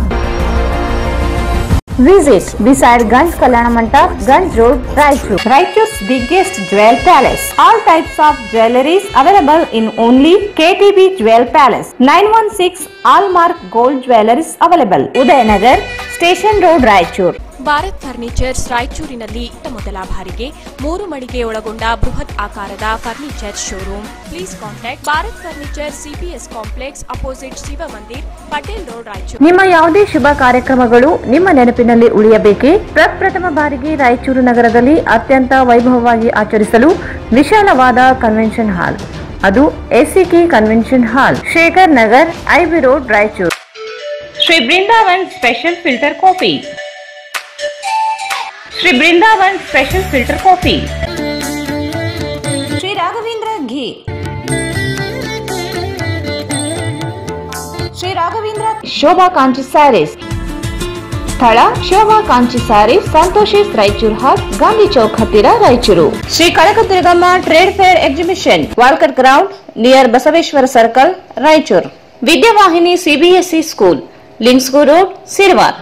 Speaker 7: Visit beside Ganj Kalyana Mandap, Ganj Road, Raichur. Raichur's biggest jewel palace. All types of jewelries available in only KTB Jewel Palace. 916 Allmark Gold Jewelries available. Udayanagar, Station Road, Raichur.
Speaker 3: Bharat furnitures ರಾಯಚೂರಿನಲ್ಲಿ ಮೊದಲ ಬಾರಿಗೆ 3 ಮಳಿಗೆ ಒಳಗೊಂಡ ಬೃಹತ್ ಆಕಾರದ furniture showroom. Please contact Bharat furniture CPS complex opposite Shiva Mandir, Patel road, Raichur.
Speaker 7: ನಿಮ್ಮ ಯಾವುದೇ ಶುಭ ಕಾರ್ಯಕ್ರಮಗಳು ನಿಮ್ಮ ನೆನಪಿನಲ್ಲಿ ಉಳಿಯಬೇಕೇ? ಪ್ರಪ್ರಥಮ ಬಾರಿಗೆ ರಾಯಚೂರು ನಗರದಲ್ಲಿ ಅತ್ಯಂತ ವೈಭವವಾಗಿ ಆಚರಿಸಲು ವಿಶಾಲವಾದ ಕನ್ವೆನ್ಷನ್ ಹಾಲ್, ಅದು ACK convention hall, Shekhar Nagar, IB road, Raichur. Shri Brindavan special filter coffee. Shri Brindavan special filter coffee. Shri Raghavendra ghee. Shri Raghavendra Shobha Kanchi saris. ಸ್ಥಳ ಶೋಭಾ ಕಾಂಚಿ ಸ್ಯಾರೀಸ್, ಸಂತೋಷಿಸ್ ರಾಯಚೂರು ಹಾಟ್, ಗಾಂಧಿ ಚೌಕ್ ಹತ್ತಿರ, Raichur. Shri Kanakadurgamma trade fair exhibition, Walker ground near Basaveshwara circle, Raichur. Vidyavahini CBSE school, Lingsugur road, Sirwar.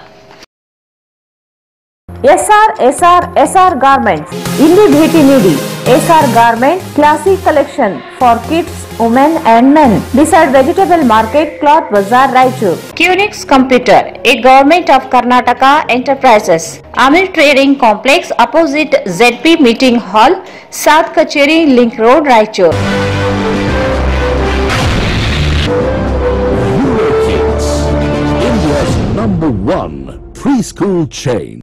Speaker 7: SR garments. ಇಲ್ಲಿ ಭೇಟಿ ನೀಡಿ. SR garment classic collection for kids, women and men, beside vegetable market, cloth bazaar, Raichur. Qnix computer, a government of Karnataka enterprises, Amil trading complex opposite ZP meeting hall, ಸಾತ್ ಕಚೇರಿ, link road, Raichur.
Speaker 4: India's #1 preschool chain.